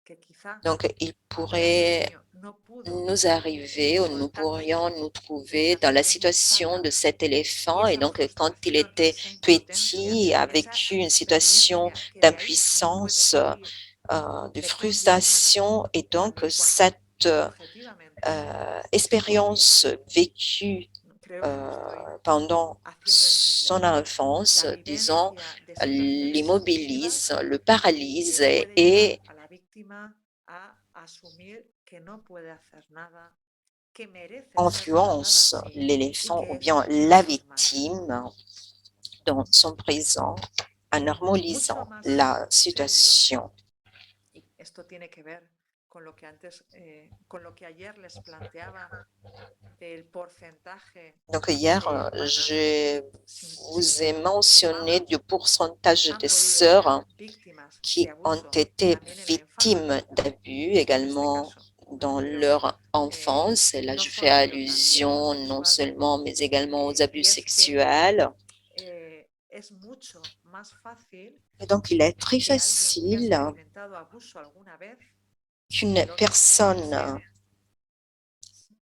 que quizá Donc, il cuando eras pourrait pequeño no pudo nous arriver ou nous soltarse pourrions nous trouver esa dans la pequeña situation de chaga cet y éléphant. Et esa donc, quand il frustración, était esa impotencia, petit, a esa vécu une situation experiencia que de ahí no puede d'impuissance, salir, de le condiciona frustration. Et donc, cuando cette objetivamente es expérience consciente. vécue Creo que me estoy pendant haciendo son entender. enfance, La disons, vivencia de situaciones l'immobilise, abusivas le paralyse puede et llevar a la víctima a asumir que no puede hacer nada, que merece ser tratada influence así y l'éléphant ou que bien eso es la normal. victime dans son présent en Mucho normalisant más la serio, situation. y esto tiene que ver con lo que antes, con lo que ayer les planteaba del porcentaje Donc hier, de hermanas je vous ai mentionné hermanos du pourcentage han de podido ser sœurs víctimas qui de ont abuso été también en la victimes infancia, d'abus en este également caso. Me dans refiero leur enfance. Et là, no je fais solo a violencia allusion non sexual, seulement, mais également aux abus y es que sexuels. es mucho más fácil Et donc, il est très que alguien que ha facile experimentado abuso alguna vez, qu'une que el otro personne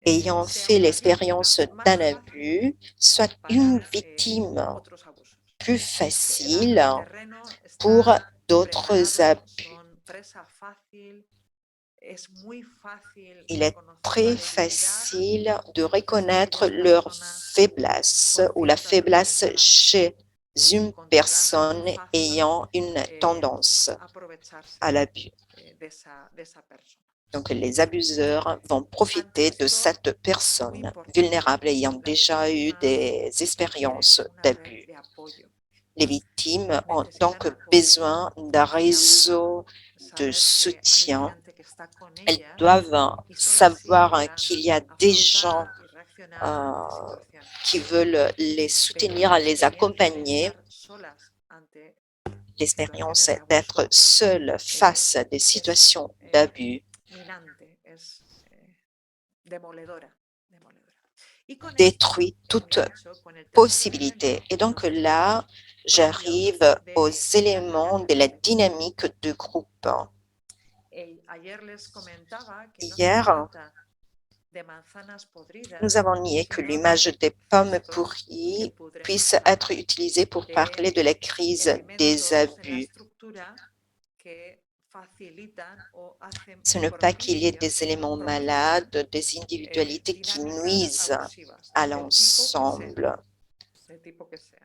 ayant sea fait una víctima l'expérience más d'un fácil abus soit une para victime otros abusos. plus facile El terreno pour está d'autres preparado, abus. son presa fácil, es muy fácil Il est reconocer la très debilidad facile de de reconnaître aquellas leur personas faiblesse con ou la cierta faiblesse tendencia al abuso, chez une encontrarán muy personne fácil ayant une tendance aprovecharse à l'abus. de esa persona. Donc, les abuseurs vont Ante profiter de esto, cette muy personne importante, vulnérable ayant las déjà eu víctimas des requieren expériences una red d'abus. de apoyo. Les victimes ont donc Necesitan apoyo, besoin d'un réseau de saber que hay soutien. gente que está con Elles ellas doivent y solo así savoir podrán qu'il y a des gens afrontar y reaccionar ante situaciones. qui veulent les Pero soutenir, la les experiencia de accompagner. estar solas ante L'expérience situaciones de d'être abuso seule face à des es situations d'abus minante, es demoledora, demoledora. Y con esto détruit toute engancho con el tercer possibilité. elemento, Et donc los là, j'arrive aux éléments de la dynamique de groupe. Ayer les comentaba que no se Hier, trata de manzanas podridas, nous avons nié que sino l'image de des pommes cestos que pourries pudren puisse fácilmente, être utilisée pour de parler de la crise des elementos en la abus. estructura que facilitan o hacen Ce n'est pas qu'il y ait propicias des éléments o propician malades, des individualités qui dinámicas nuisent abusivas à del tipo que sea, l'ensemble. del tipo que sea.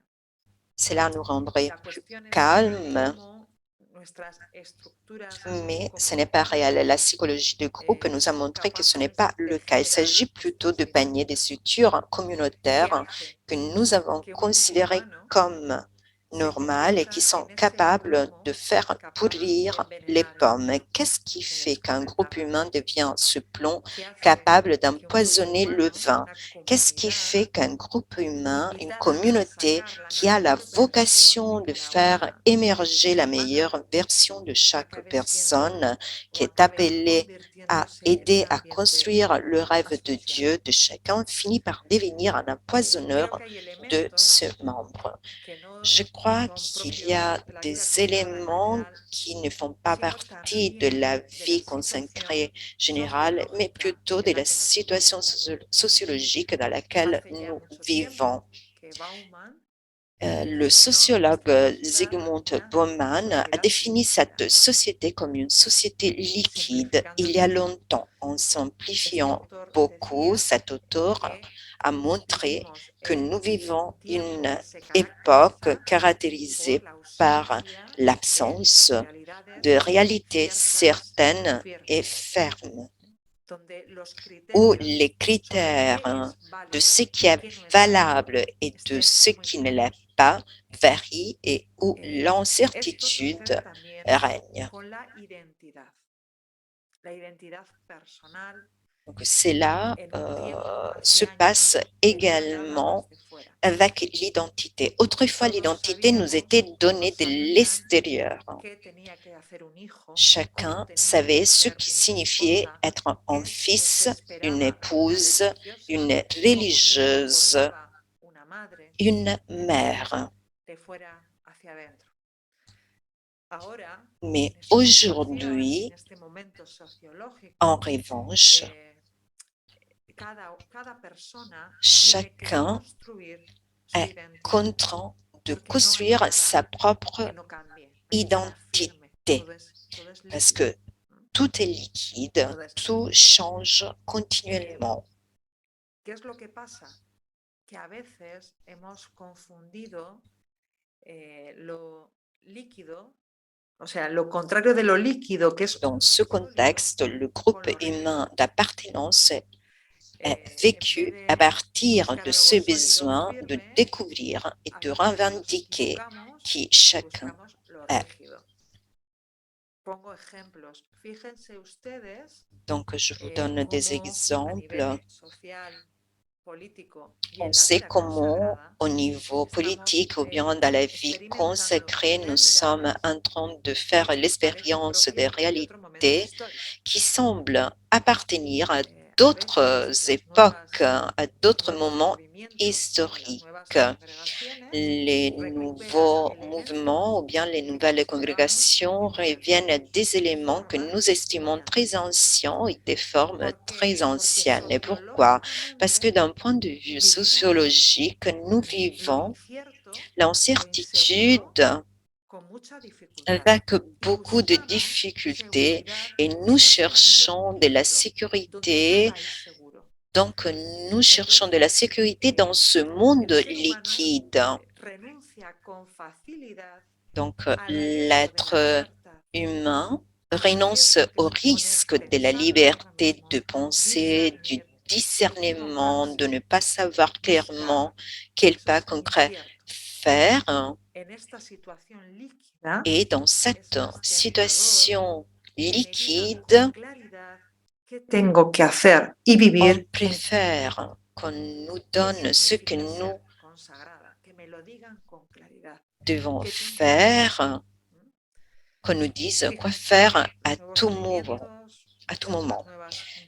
Cela nous rendrait La plus cuestión es calmes, cómo nuestras estructuras mais ce n'est pas réel. La comportamentales psychologie de groupe nous a son montré que ce n'est capaces pas de le cas. Il generar s'agit plutôt estas de paniers, des dinámicas structures que communautaires hacen que nous avons que un grupo considérées humano comme se normales et qui convierta sont en ese capables plomo de faire capaz de pourrir les envenenar el pommes. otro, Qu'est-ce qui que fait les qu'un groupe comentaba. humain devient ce plomb ¿Qué hace capable que un grupo d'empoisonner le humano, vin? una Qu'est-ce qui fait comunidad qu'un groupe humain, une invitada a communauté sacar la qui a la mejor versión vocation de de cada faire una de émerger las la hermanas meilleure version de chaque acabe siendo personne, o qui est acabe appelée à convirtiéndose en un aider à ambiente construire le rêve de Dieu asfixiante? de chacun, finit par devenir un empoisonneur Creo que hay de elementos ses membres. que no Je crois son qu'il y a propios de la des vida cotidiana en éléments general, qui ne font pas sino partie de también la de la vie situación consacrée générale, mais sociológica plutôt en de la la que nos situation movemos. sociologique dans laquelle Hace ya nous mucho vivons. tiempo que Bauman Le denominó nuestra sociologue sociedad Zygmunt una Bauman a sociedad défini líquida, cette société comme une société liquide il y a simplificándolo mucho. longtemps. En Este simplifiant autor beaucoup, decía cet auteur que a montré vivimos que en nous vivons tiempos une que se époque caracteriza por caractérisée la par ausencia de l'absence realidades de réalités ciertas y certaines et firmes, fermes, donde los où criterios les sobre qué critères es de ce válido qui y est qué no es válido valable et de estén ce muy qui ne l'est claros. pas varient et où Esto sucede l'incertitude también règne. con la identidad personal, Donc cela en un tiempo, se hace passe años, également heredadas desde fuera. avec l'identité. Autrefois, Todos l'identité nous était sabíamos, donnée todos de sabían l'extérieur. qué tenía que hacer un hijo, cómo Chacun tenía savait que ce ser qui una signifiait esposa, être un qué se fils, une esperaba de una épouse, religiosa, une cómo se religieuse, comportaba una madre, une mère. de fuera hacia adentro. Ahora, Mais en esta situación, aujourd'hui, en este momento sociológico, en revanche, cada persona tiene que chacun construir su est identidad, contraint de porque no hay construire nada sa propre que no cambie, no hay nada firme, identité, todo es parce líquido. que tout est liquide, Entonces, tout change continuellement. ¿qué es lo que pasa? Que a veces hemos confundido lo líquido, o sea, lo contrario de lo líquido, que es Dans ce contexte, le groupe humain d'appartenance est vécu à partir de ce besoin de découvrir et de revendiquer qui chacun est. Pongo ejemplos. Fíjense ustedes Donc, je vous donne des cómo a exemples. nivel social, político y On en la sait vida comment, consagrada, au niveau estamos politique ou bien dans la vie consacrée, nous sommes en train de faire l'expérience des réalités qui semblent appartenir à d'autres époques, à d'autres moments historiques. Les nouveaux mouvements ou bien les nouvelles congrégations reviennent des éléments que nous estimons très anciens et des formes très anciennes. Et pourquoi? Parce que d'un point de vue sociologique, nous vivons l'incertitude avec beaucoup de difficultés et nous cherchons de la sécurité. Donc, nous cherchons de la sécurité dans ce monde liquide. Donc, l'être humain renonce au risque de la liberté de penser, du discernement, de ne pas savoir clairement quel pas concret faire. Et dans cette situation liquide, tengo que hacer y on vivir préfère qu'on nous donne ce que nous devons faire, qu'on nous dise quoi faire à tout moment.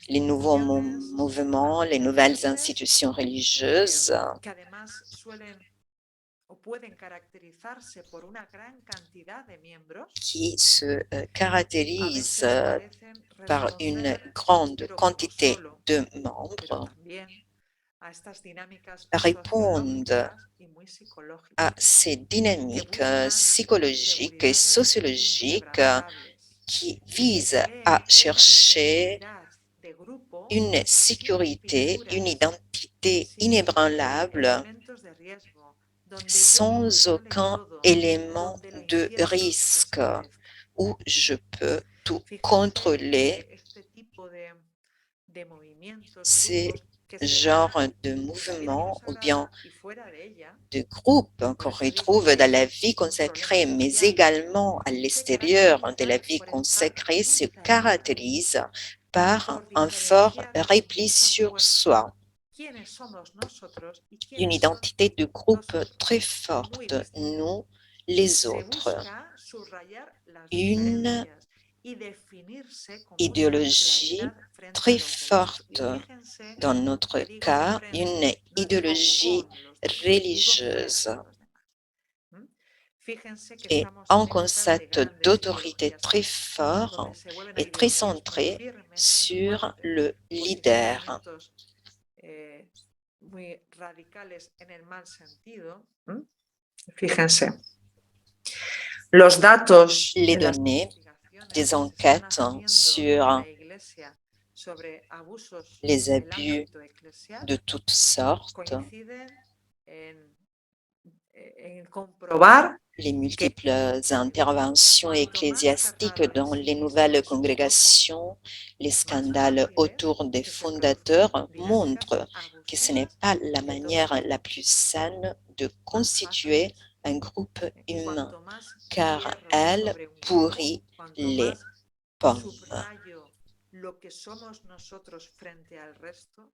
Les nouveaux mouvements, les nouvelles institutions religieuses qui se caractérisent par une grande quantité de membres répondent à ces dynamiques psychologiques et sociologiques qui visent à chercher une sécurité, une identité inébranlable sans aucun élément de risque où je peux tout contrôler. Ces genres de mouvements ou bien de groupes qu'on retrouve dans la vie consacrée, mais également à l'extérieur de la vie consacrée, se caractérisent par un fort repli sur soi, une identité de groupe très forte, nous, les autres, une idéologie très forte, dans notre cas, une idéologie religieuse et un concept d'autorité très fort et très centré sur le leader. Fíjense, los datos Les données des enquêtes sur les abus de toutes sortes, les multiples interventions ecclésiastiques dans les nouvelles congrégations, les scandales autour des fondateurs montrent que ce n'est pas la manière la plus saine de constituer un groupe humain, car elle pourrit les pommes. lo que somos nosotros frente al resto,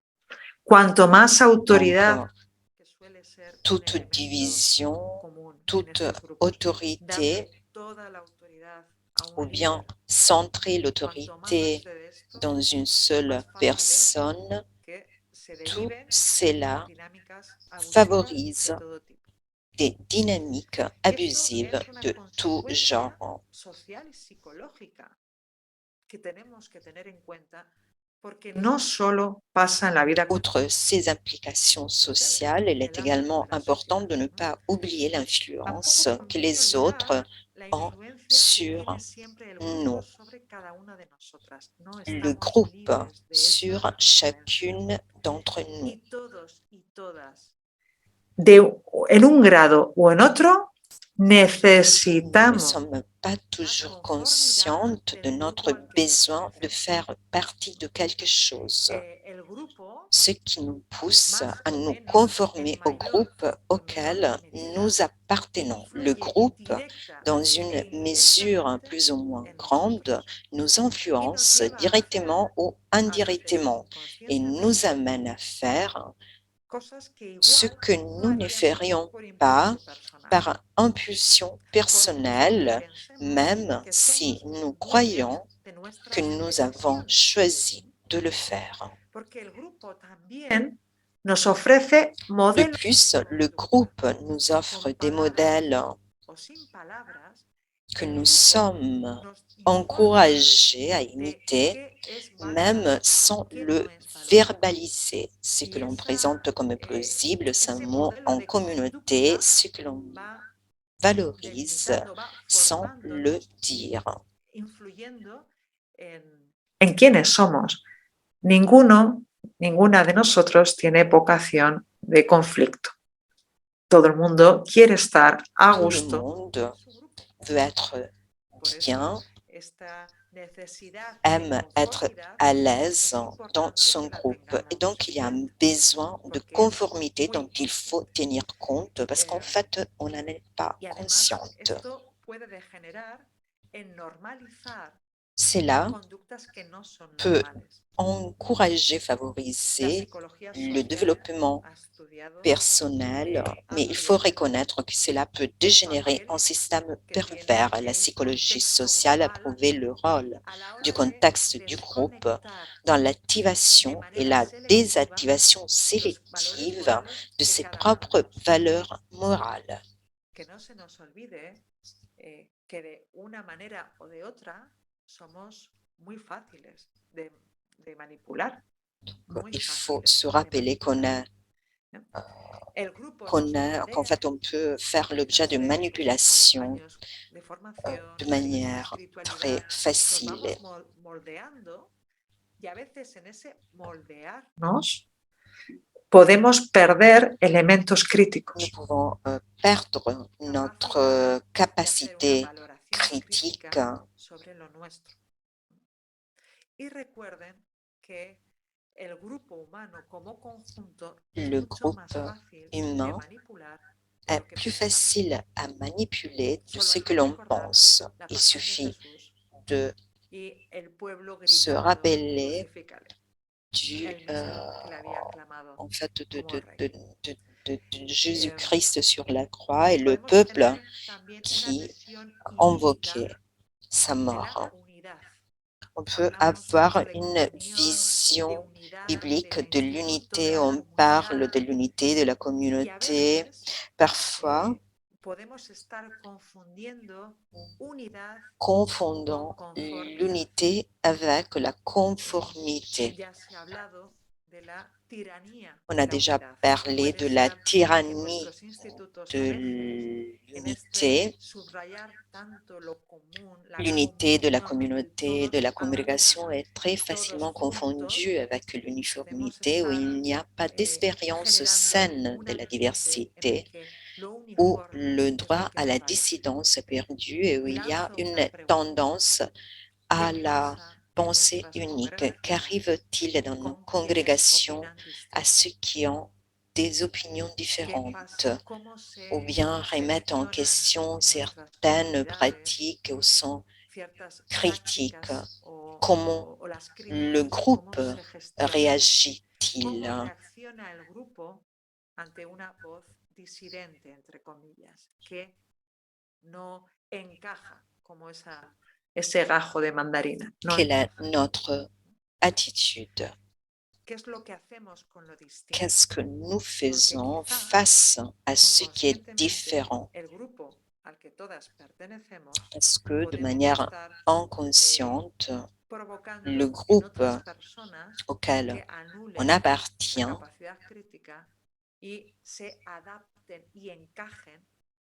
cuanto más Donc, autoridad, que suele ser un toute elemento division, común en toute estos grupos, autorité, darle toda la autoridad a ou un bien líder, centrer cuanto más l'autorité sucede esto, dans une seule más fácil es personne, que se tout deriven en cela dinámicas abusivas favorise de todo tipo. des dynamiques Y esto abusives es una de tout consecuencia genre. social y psicológica que tenemos que tener en cuenta porque no solo pasa en la vida Outre ces implications sociales, il est également important de ne pas oublier l'influence tampoco que conviene les autres olvidar la ont influencia que sur tiene siempre el nous, grupo sobre cada una de nosotras. No le estamos groupe libres de sur esa influencia. chacune d'entre nous. Y todos y todas, en un grado o en otro, Nous ne necesitamos sommes pas toujours conscientes de notre besoin de faire partie de quelque chose, el grupo ce qui nous pousse más à o nous menos conformer en au mayor groupe o auquel menor medida nous appartenons. Le influye groupe, directa dans e une mesure indirectamente plus ou moins en grande, nosotros nous y nos influence lleva a hacer, directement ou a veces indirectement et nous inconscientemente, amène à faire cosas que ce igual que no nous ne haríamos ferions por pas impulso personal, par impulsion por mucho que personnelle, pensemos même que si somos nous dueños croyons de que nuestras nous avons decisiones. choisi de le faire. Porque el grupo también nos ofrece De modelos plus, de le conducta groupe nous offre con des modèles o sin palabras. que El nous grupo sommes nos informa encouragés à de imiter, qué es même valorado sans y qué le no es valorado. verbaliser. Ce que Y l'on présente comme ese possible modelo en de communauté, conducta ce que l'on va valorise delimitando, va sans le formándonos y dire. influyendo en quiénes somos. Ninguna de nosotros tiene vocación de conflicto. Todo el mundo quiere estar a Tout le gusto monde en su grupo. veut être Por eso, bien, esta necesidad aime de être conformidad à es l'aise dans importante son que la groupe. Et tengamos donc, il y a un presente, besoin de porque es conformité muy dont il faut importante. tenir compte parce qu'en fait, on n'en est pas Y además, consciente. esto puede degenerar en normalizar Cela conductas que no son peut normales. encourager, La favoriser psicología le social développement ha estudiado personnel, mais il faut reconnaître que cela peut dégénérer en système pervers. La psychologie sociale a prouvé le rôle a la hora du de contexte du groupe desconectar dans de l'activation et manera la selectiva désactivation los valores sélective morales de de ses cada uno de propres nosotros. valeurs morales. Que no se nos olvide que de una manera o de otra somos muy fáciles de manipular. Muy Il fáciles faut se de rappeler manipular. El grupo nos qu'en moldea fait, on peut faire l'objet de quizás en manipulation años de formación, de de manière très espiritualidad, facile. nos vamos moldeando y a veces en ese moldearnos podemos perder elementos Nous críticos. pouvons perdre notre De hacer una capacité valoración critique. crítica sobre lo nuestro. Y recuerden que el grupo humano como conjunto es Le mucho más groupe fácil de humain manipular de est lo que plus pensamos. facile à manipuler de Solo ce hay que que l'on recordar pense. la Il pasión de suffit Jesús de y el pueblo se gritando, rappeler crucifícale, du, él mismo que le había aclamado en fait, como rey. de Jésus-Christ sur la croix et le Podemos peuple tener también una qui visión invoquait idílica sa de mort. la unidad. On peut Hablamos mucho avoir de une comunión, de vision unidad, biblique del de instituto de l'unité. la On parle comunidad de l'unité de la y a communauté. veces Parfois, podemos estar confundiendo unidad confondant con conformidad. l'unité avec la conformité. Ya se ha hablado de la tiranía On de a la déjà unidad. parlé Puede de la ser en tyrannie vuestros institutos a de veces, en l'unité, subrayar tanto lo común, la l'unité de la comunión, el communauté, de todos la a una, congrégation est très todos facilement juntos, confondue avec podemos l'uniformité où estar il n'y a pas d'expérience generando saine un de la ambiente en el diversité, que lo où uniforme le es lo droit que à la prevale. dissidence est perdu et où Y il y a lanzo une una pregunta. tendance à ¿Qué la pasa en pensée nuestras unique. congregaciones Qu'arrive-t-il dans nos con quienes congrégations opinan à distinto? ceux qui ont des opinions ¿Qué différentes pasa? ¿Cómo se ou bien remettent en seleccionan question nuestras certaines comunidades, pratiques ou sont ciertas critiques prácticas o Comment o las le críticas, groupe cómo se gestiona, réagit-il? cómo reacciona el grupo ante una voz disidente, entre comillas, que no encaja como ese gajo de mandarina. No Quelle est encaja. notre attitude? ¿Qué es lo que hacemos con lo distinto? Qu'est-ce que nous faisons quizá, face à ce qui est Inconscientemente, différent? el grupo al que todas pertenecemos Parce que de podemos manière estar inconsciente, provocando le en groupe otras personas auquel que on anulen la appartient, capacidad crítica y se adapten y encajen,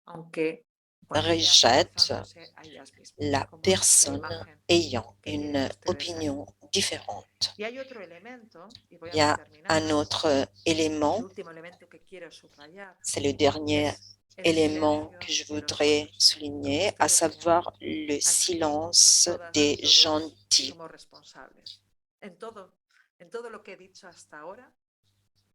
aunque bueno, sea rejette forzándose a ellas mismas, la como personne imagen ayant que une tienen ustedes ahí. opinion différente. Y hay otro elemento, y voy Il y a a terminar, un autre el élément, último elemento que quiero subrayar, c'est le dernier es el élément silencio que je de los voudrais buenos, lo que souligner, à ustedes savoir señalaban. le Aquí silence todas des y todos gentils. somos responsables. En todo lo que he dicho hasta ahora,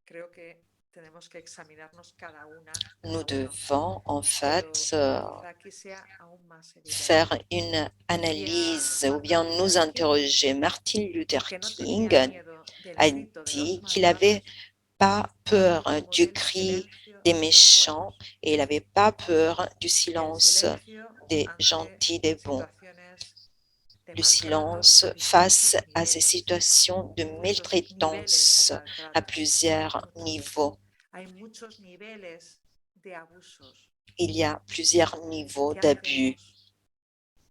creo que tenemos que examinarnos cada una. Nous Cada uno. devons en fait Quizá aquí sea aún más evidente. faire une analyse ou bien nous interroger. Martin Luther Que no King tenía miedo del a grito de los dit qu'il malvados, n'avait pas peur como du del cri silencio des de los méchants buenos. et il n'avait pas peur du El silence silencio des ante gentils, des bons. situaciones de Le maltrato silence a distintos face à ces niveles, situations de muchos maltraitance niveles de à maltrato, plusieurs muchos. niveaux. Hay muchos niveles de abusos. Il y a plusieurs niveaux ¿Qué d'abus. hacemos?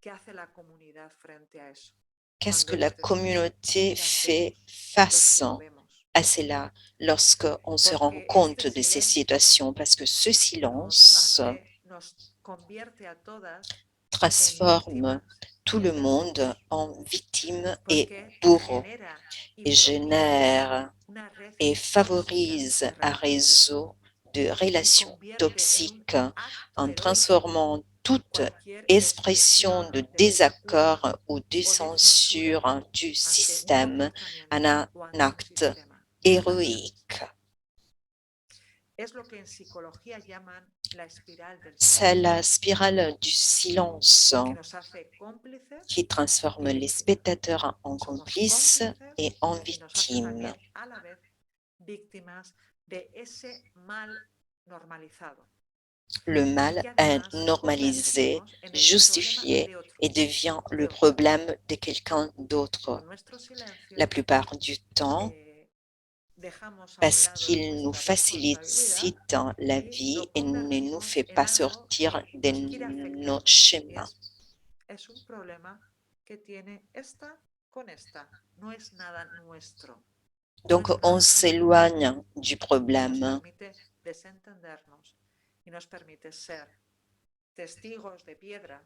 ¿Qué hace la comunidad frente a eso? Qu'est-ce que Cuando la esto sucede, communauté ¿qué fait hacemos los face que lo vemos? à cela lorsqu'on se rend Porque compte este de ces silencio situations? Parce que ce silence nos convierte a todas en transforme víctimas tout y le en monde verdugos, en victime et porque bourreau genera y et propicia génère una red et tóxica favorise de un relaciones réseau de y relations convierte en un toxiques acto en heroico transformant toute cualquier expression expresión de de désaccord desacuerdo ou de o de censura censure du ante un système en comportamiento un o ante un acte sistema de relaciones. héroïque. Es lo que en psicología llaman la espiral del C'est silencio, la spirale du silence que nos hace cómplices qui transforme y les víctimas. spectateurs en Somos complices cómplices et en y nos hace victimes. también a la vez víctimas de ese mal normalizado. Le Y mal que est además normalisé, convertimos en el justifié problema de otros, et devient le de otros. problème de quelqu'un d'autre. Con nuestro silencio La plupart du temps, dejamos a un parce lado qu'il nous nuestra facilite responsabilidad la y vie lo et ne nous convertimos fait en pas algo sortir que de nos quiere afectar nos menos. Y schémas. es un problema que tiene esta con esta. No es nada nuestro. Donc, on s'éloigne du Nos problème. permite desentendernos y nos permite ser testigos de piedra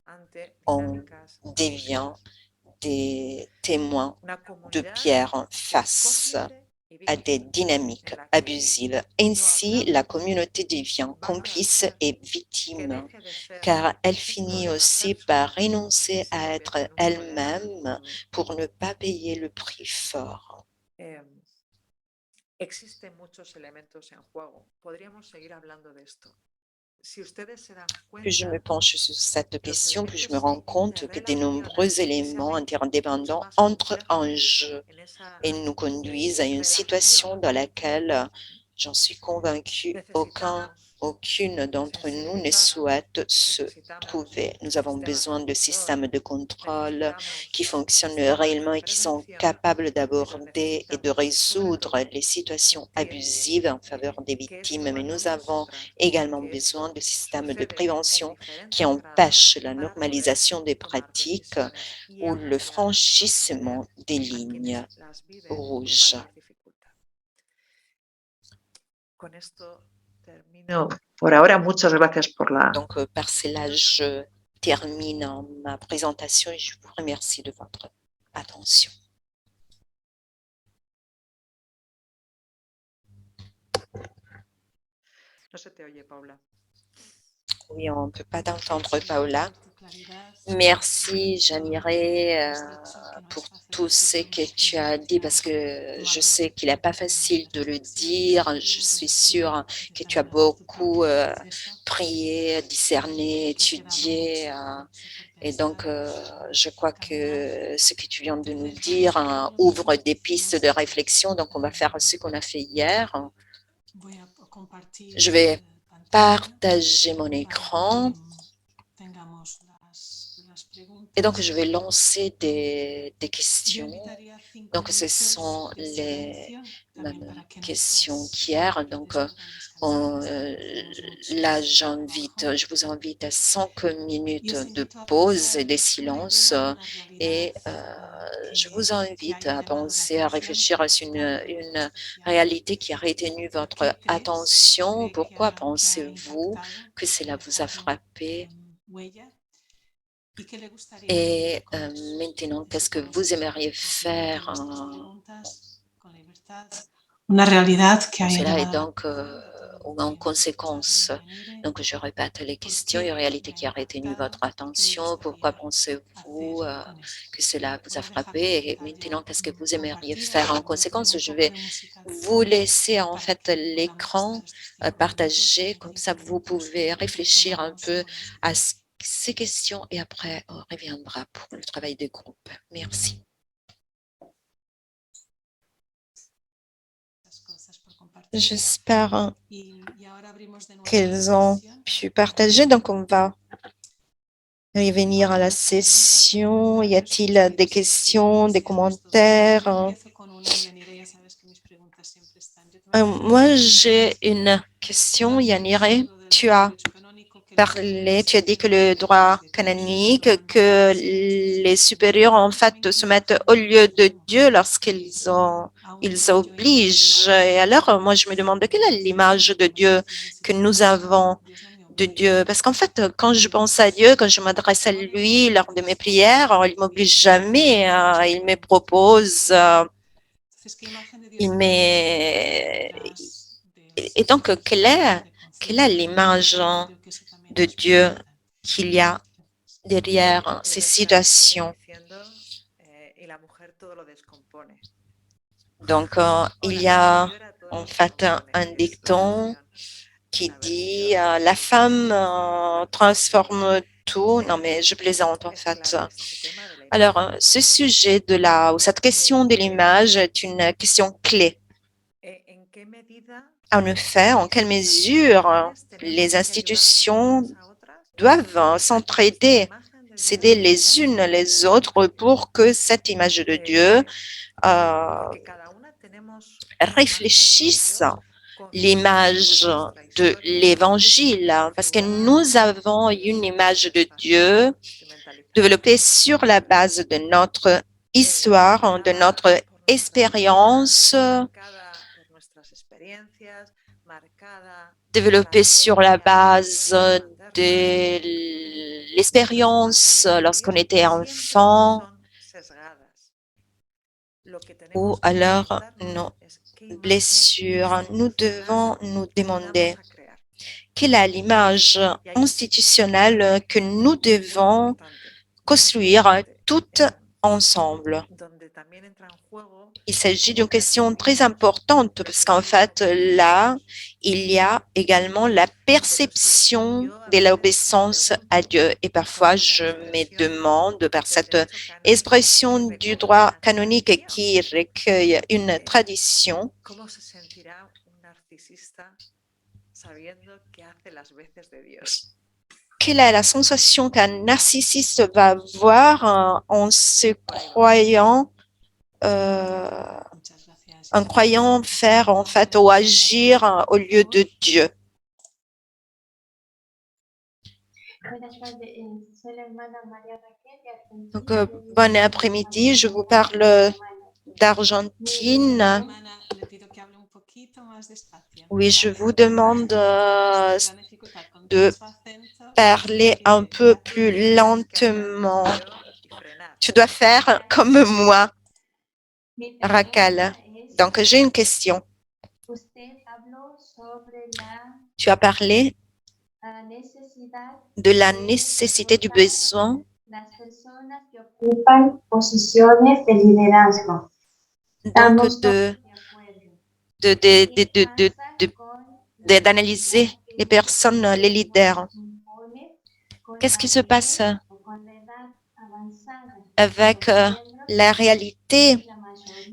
ante On dinámicas devient abusivas. des témoins Una de comunidad pierre que es face cómplice y à des víctima, dynamiques en la que abusives. no Ainsi, la hablamos communauté devient va a complice hacer et que victime, deje de ser car elle un finit problema aussi par personal renoncer y se à convierte être en un problema elle-même común. pour ne pas payer le prix fort. Existen muchos elementos en juego. Podríamos seguir hablando de esto. Si ustedes se dan Plus je me cuenta, penche sur cette los question, plus je me elementos rends que compte que de nombreux interrelacionan, éléments especialmente los interdépendants más entrent en complejos, jeu en esa et nous conduisent à une situation relación, dans laquelle, j'en suis convaincue, necesitamos aucune d'entre nous ne souhaite se trouver. Nous avons besoin de systèmes de contrôle qui fonctionnent réellement et qui sont capables d'aborder et de résoudre les situations abusives en faveur des victimes, mais nous avons également besoin de systèmes de prévention qui empêchent la normalisation des pratiques ou le franchissement des lignes rouges. Con esto termino. Por ahora, muchas gracias por la. Donc, par cela, je termine ma présentation et je vous remercie de votre attention. No se te oye, Paula. Oui, on ne peut pas t'entendre, Paula. Merci, Janiré, pour tout ce que tu as dit, parce que je sais qu'il n'est pas facile de le dire. Je suis sûre que tu as beaucoup prié, discerné, étudié. Et donc, je crois que ce que tu viens de nous dire ouvre des pistes de réflexion. Donc, on va faire ce qu'on a fait hier. Je vais partager mon écran. Et donc, je vais lancer des questions. Donc, ce sont les mêmes questions qu'hier. Donc, là, je vous invite à 5 minutes de pause et de silence. Et je vous invite à penser, à réfléchir sur une réalité qui a retenu votre attention. Pourquoi pensez-vous que cela vous a frappé? Et maintenant, qu'est-ce que vous aimeriez faire cela est donc en conséquence. Donc, je répète les questions et réalité qui a retenu votre attention. Pourquoi pensez-vous que cela vous a frappé? Et maintenant, qu'est-ce que vous aimeriez faire en conséquence? Je vais vous laisser en fait l'écran partagé. Comme ça, vous pouvez réfléchir un peu à ces questions et après, on reviendra pour le travail des groupes. Merci. J'espère qu'elles ont pu partager. Donc, on va revenir à la session. Y a-t-il des questions, des commentaires? Moi, j'ai une question, Yanire. Tu as dit que le droit canonique, que les supérieurs, en fait, se mettent au lieu de Dieu lorsqu'ils obligent. Et alors, moi, je me demande quelle est l'image de Dieu que nous avons de Dieu. Parce qu'en fait, quand je pense à Dieu, quand je m'adresse à lui lors de mes prières, il ne m'oblige jamais, il me propose, Et donc, quelle est l'image de Dieu qu'il y a derrière ces situations? Donc, il y a en fait un dicton qui dit la femme transforme tout. Non, mais je plaisante en fait. Alors, ce sujet ou cette question de l'image est une question clé. En effet, en quelle mesure les institutions doivent s'entraider, s'aider les unes les autres pour que cette image de Dieu réfléchisse l'image de l'Évangile, parce que nous avons une image de Dieu développée sur la base de notre histoire, de notre expérience, développée sur la base de l'expérience lorsqu'on était enfant, ou alors nos blessures. Nous devons nous demander quelle est l'image institutionnelle que nous devons construire toutes ensemble. Il s'agit d'une question très importante parce qu'en fait, là, il y a également la perception de l'obéissance à Dieu. Et parfois, je me demande, par cette expression du droit canonique qui recueille une tradition, quelle est la sensation qu'un narcissiste va avoir en se croyant faire en fait ou agir au lieu de Dieu. Donc, bon après-midi, je vous parle d'Argentine. Oui, je vous demande de parler un peu plus lentement. Tu dois faire comme moi, Raquel. Donc, j'ai une question. Tu as parlé de la nécessité du besoin las personas que ocupan posiciones de liderazgo. donc Estamos todos de, de de, acuerdo. de, de, de, de- de- d'analyser les personnes, les leaders. Qu'est-ce qui se passe avec la réalité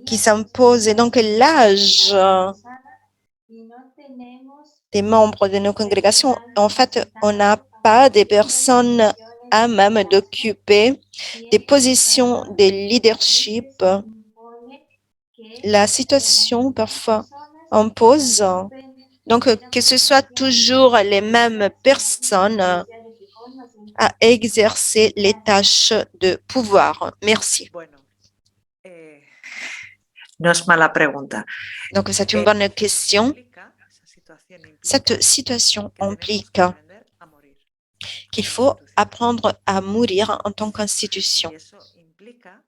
qui s'impose et donc l'âge des membres de nos congrégations? En fait, on n'a pas des personnes à même d'occuper des positions de leadership. La situation parfois impose donc que ce soit toujours les mêmes personnes à exercer les tâches de pouvoir. Merci. Bueno, no es mala pregunta. Donc, c'est une bonne question. Implica, esa situación implica Cette situation que debemos implique aprender a morir qu'il como faut institución. apprendre à mourir en tant qu'institution. Y eso implica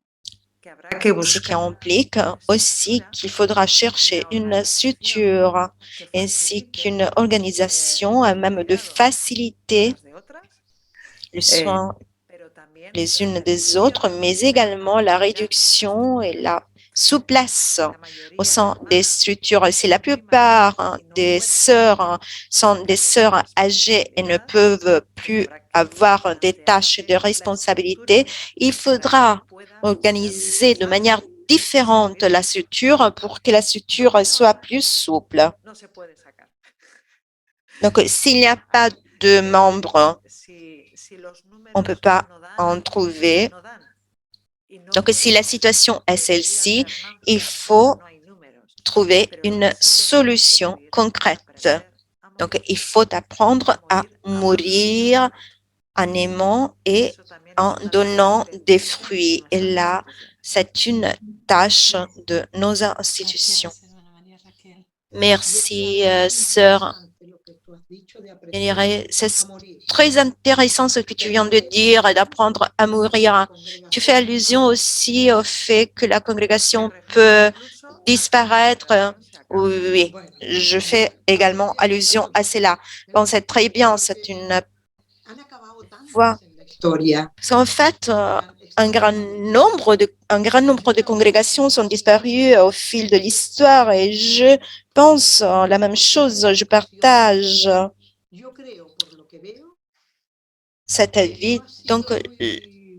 que habrá que Ce qui buscar implique una aussi estructura qu'il faudra chercher une structure que ainsi facilite qu'une organisation à même de cuidado faciliter unas de otras, le soin pero también les la unes des reducción autres, mais de la également la agilidad en las réduction et la estructuras. souplesse La au mayoría, sein des hermanas, structures. Et si la son muy plupart mayores y no des pueden sœurs sont des sœurs âgées et ne peuvent plus avoir des tâches de responsabilité, il faudra organiser de manière différente la structure pour que la structure soit plus souple. no se puede sacar. Donc, s'il n'y a pas de membres, Si los on ne peut números pas no dan, en trouver. no dan. Y no Donc, si la podemos situation est pedir celle-ci, alternancias il cuando faut no hay números. trouver Pero lo une que sí tenemos que solution pedir es concrète. aprender a Donc, morir. il faut apprendre à Morir mourir en aimant et Eso también es en una donnant tarea des pendiente fruits. en Et nuestras là, instituciones. c'est une tâche de nos institutions. Gracias, hermana María Raquel. Merci, sœur. C'est très intéressant ce que tu viens de dire et d'apprendre à mourir. Tu fais allusion aussi au fait que la congrégation peut disparaître. Oui, je fais également allusion à cela. Bon, c'est très bien, c'est une voie. Parce qu'en fait, un grand nombre de congrégations sont disparues au fil de l'histoire et je pense la même chose, je partage cet avis. Donc,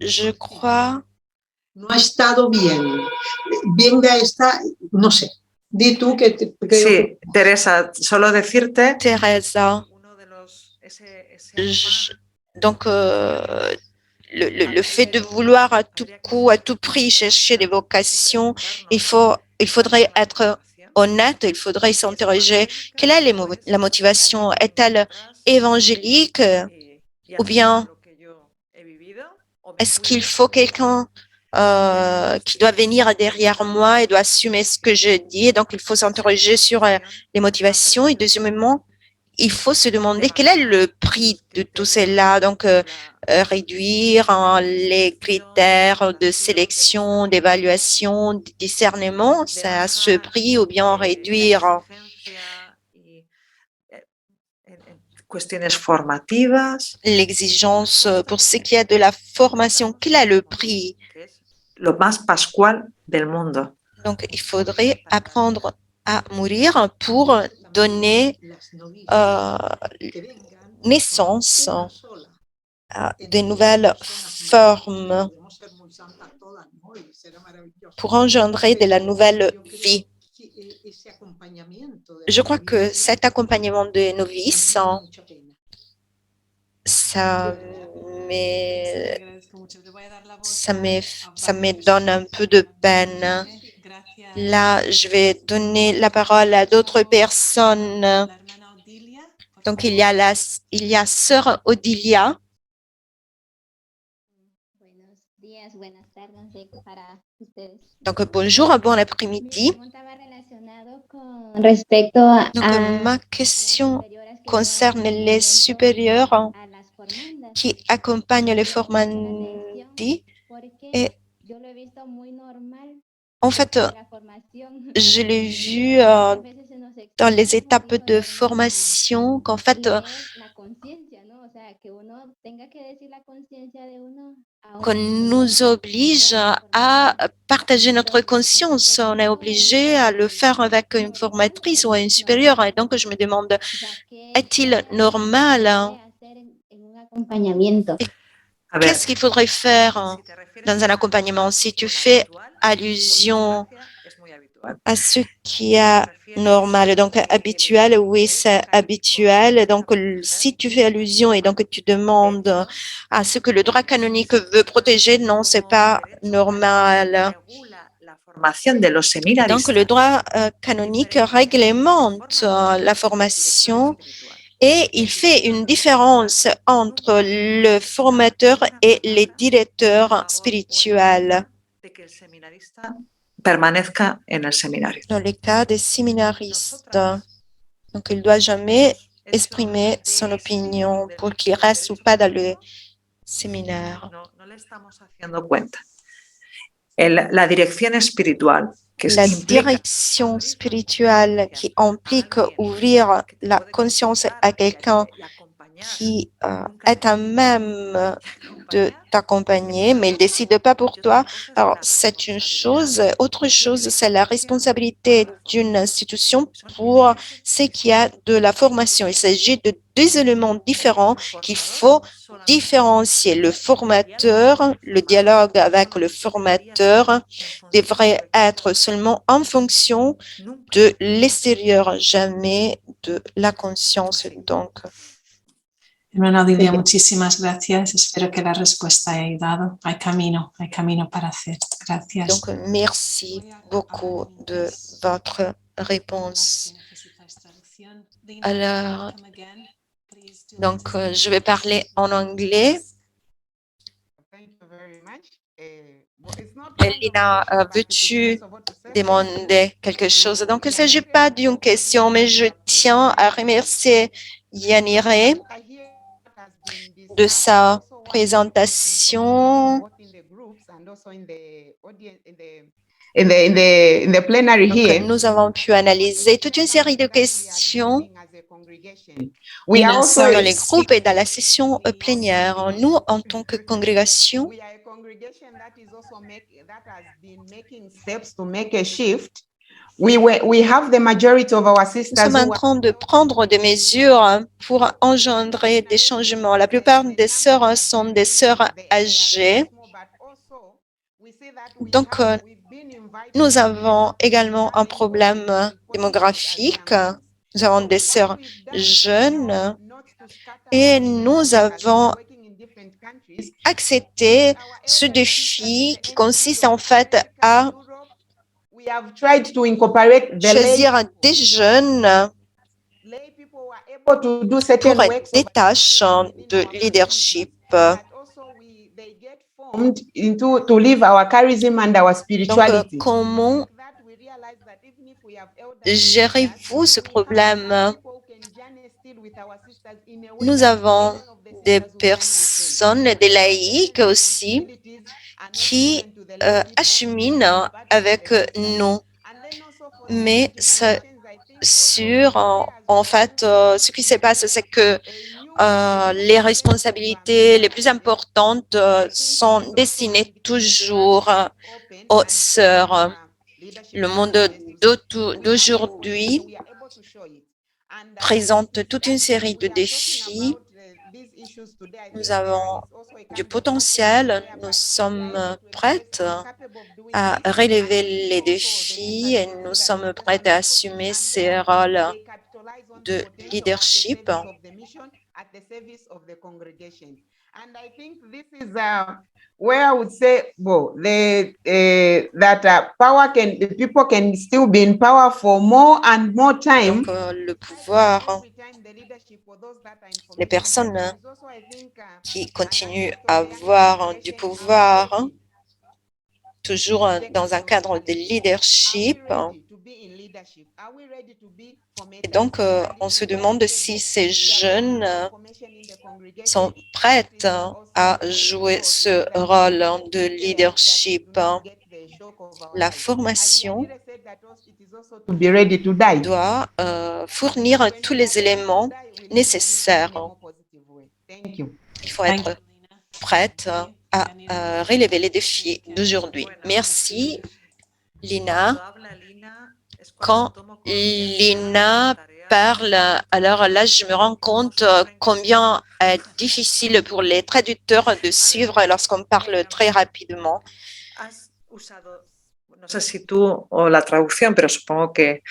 je crois no ha estado bien. Venga esta, no sé. Di tú que Sí, Teresa, solo decirte Teresa, uno de los donc le fait de vouloir à tout coup, à tout prix chercher des vocations, il faudrait être honnête, il faudrait s'interroger quelle est la motivation? Est-elle évangélique ou bien est-ce qu'il faut quelqu'un qui doit venir derrière moi et doit assumer ce que je dis? Donc, il faut s'interroger sur les motivations. Et deuxièmement, il faut se demander quel est le prix de tout cela. Donc, réduire les critères de sélection, d'évaluation, de discernement, c'est à ce prix ou bien réduire cuestiones formativas. L'exigence pour ce qui est de la formation, quel est le prix? Lo más pascual del mundo. Donc, il faudrait apprendre à mourir pour donner naissance à de nouvelles formes, pour engendrer de la nouvelle vie. Je crois que cet accompagnement de novices, ça me donne un peu de peine. Là, je vais donner la parole à d'autres personnes. Donc, il y a sœur Odilia. Donc, bonjour, bon après-midi. Donc, ma question concerne les supérieurs qui accompagnent les formandis. Et en fait, je l'ai vu dans les étapes de formation qu'en fait, qu'on nous oblige à partager notre conscience. On est obligé à le faire avec une formatrice ou une supérieure. Et donc, je me demande, est-il normal? A ver, Qu'est-ce qu'il faudrait faire si te refieres dans un accompagnement? Si tu fais allusion es muy habitual. à ce qui est normal, donc habituel, oui, c'est habituel. Donc, si tu fais allusion et donc tu demandes à ce que le droit canonique veut protéger, non, c'est pas normal. Donc, le droit canonique réglemente la formation et il fait une différence entre le formateur et les directeurs spirituels. Permanezca en el seminario. Dans le cas des séminaristes, donc il ne doit jamais exprimer son opinion pour qu'il reste ou pas dans le séminaire. No le estamos haciendo cuenta. La dirección espiritual, que La implica direction spirituelle qui implique ouvrir la conscience à quelqu'un qui est à même de t'accompagner, mais il ne décide pas pour toi. Alors, c'est une chose. Autre chose, c'est la responsabilité d'une institution pour ce qui est de la formation. Il s'agit de deux éléments différents qu'il faut différencier. Le formateur, le dialogue avec le formateur devrait être seulement en fonction de l'extérieur, jamais de la conscience. Donc, Hermana Odilia, muchísimas gracias. Espero que la respuesta haya ayudado. Hay camino para hacer. Gracias. donc, merci beaucoup de votre réponse. Alors, donc, je vais parler en anglais. Lina, veux-tu demander quelque chose? Donc, il ne s'agit pas d'une question, mais je tiens à remercier Yanire de sa présentation. Donc, nous avons pu analyser toute une série de questions dans les groupes et dans la session plénière. Nous, en tant que congrégation, nous sommes en train de prendre des mesures pour engendrer des changements. La plupart des sœurs sont des sœurs âgées. Donc, nous avons également un problème démographique. Nous avons des sœurs jeunes et nous avons accepté ce défi qui consiste en fait à choisir des jeunes pour des tâches de leadership. Donc, comment gérez-vous ce problème? Nous avons des personnes, des laïcs aussi, qui acheminent avec nous. Mais c'est sûr, en fait, ce qui se passe, c'est que les responsabilités les plus importantes sont destinées toujours aux sœurs. Le monde d'aujourd'hui présente toute une série de défis. Nous avons du potentiel, nous sommes prêtes à relever les défis et nous sommes prêtes à assumer ces rôles de leadership. And I think this is where I would say, well, people can still be in power for more and more time. Donc, le pouvoir, les personnes qui continuent à avoir du pouvoir, toujours dans un cadre de leadership. Et donc, on se demande si ces jeunes sont prêts à jouer ce rôle de leadership. La formation doit fournir tous les éléments nécessaires. Thank you. Il faut être prête à relever les défis d'aujourd'hui. Merci, Lina. Quand Lina parle, alors là, je me rends compte combien est difficile pour les traducteurs de suivre lorsqu'on parle très rapidement. No sé si tú o la traducción, pero supongo que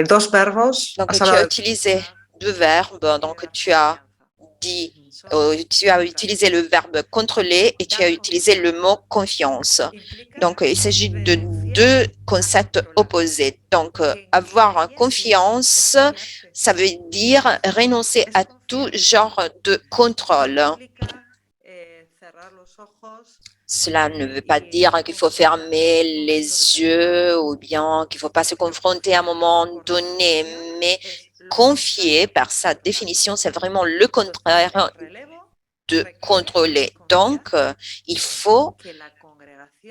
dos verbos. Donc, tu as utilisé deux verbes. Donc, tu as utilisé le verbe contrôler et tu as utilisé le mot confiance. Donc, il s'agit de deux concepts opposés. Donc, avoir confiance, ça veut dire renoncer à tout genre de contrôle. Cela ne veut pas dire qu'il faut fermer les yeux ou bien qu'il ne faut pas se confronter à un moment donné, mais confier, par sa définition, c'est vraiment le contraire de contrôler. Donc, il faut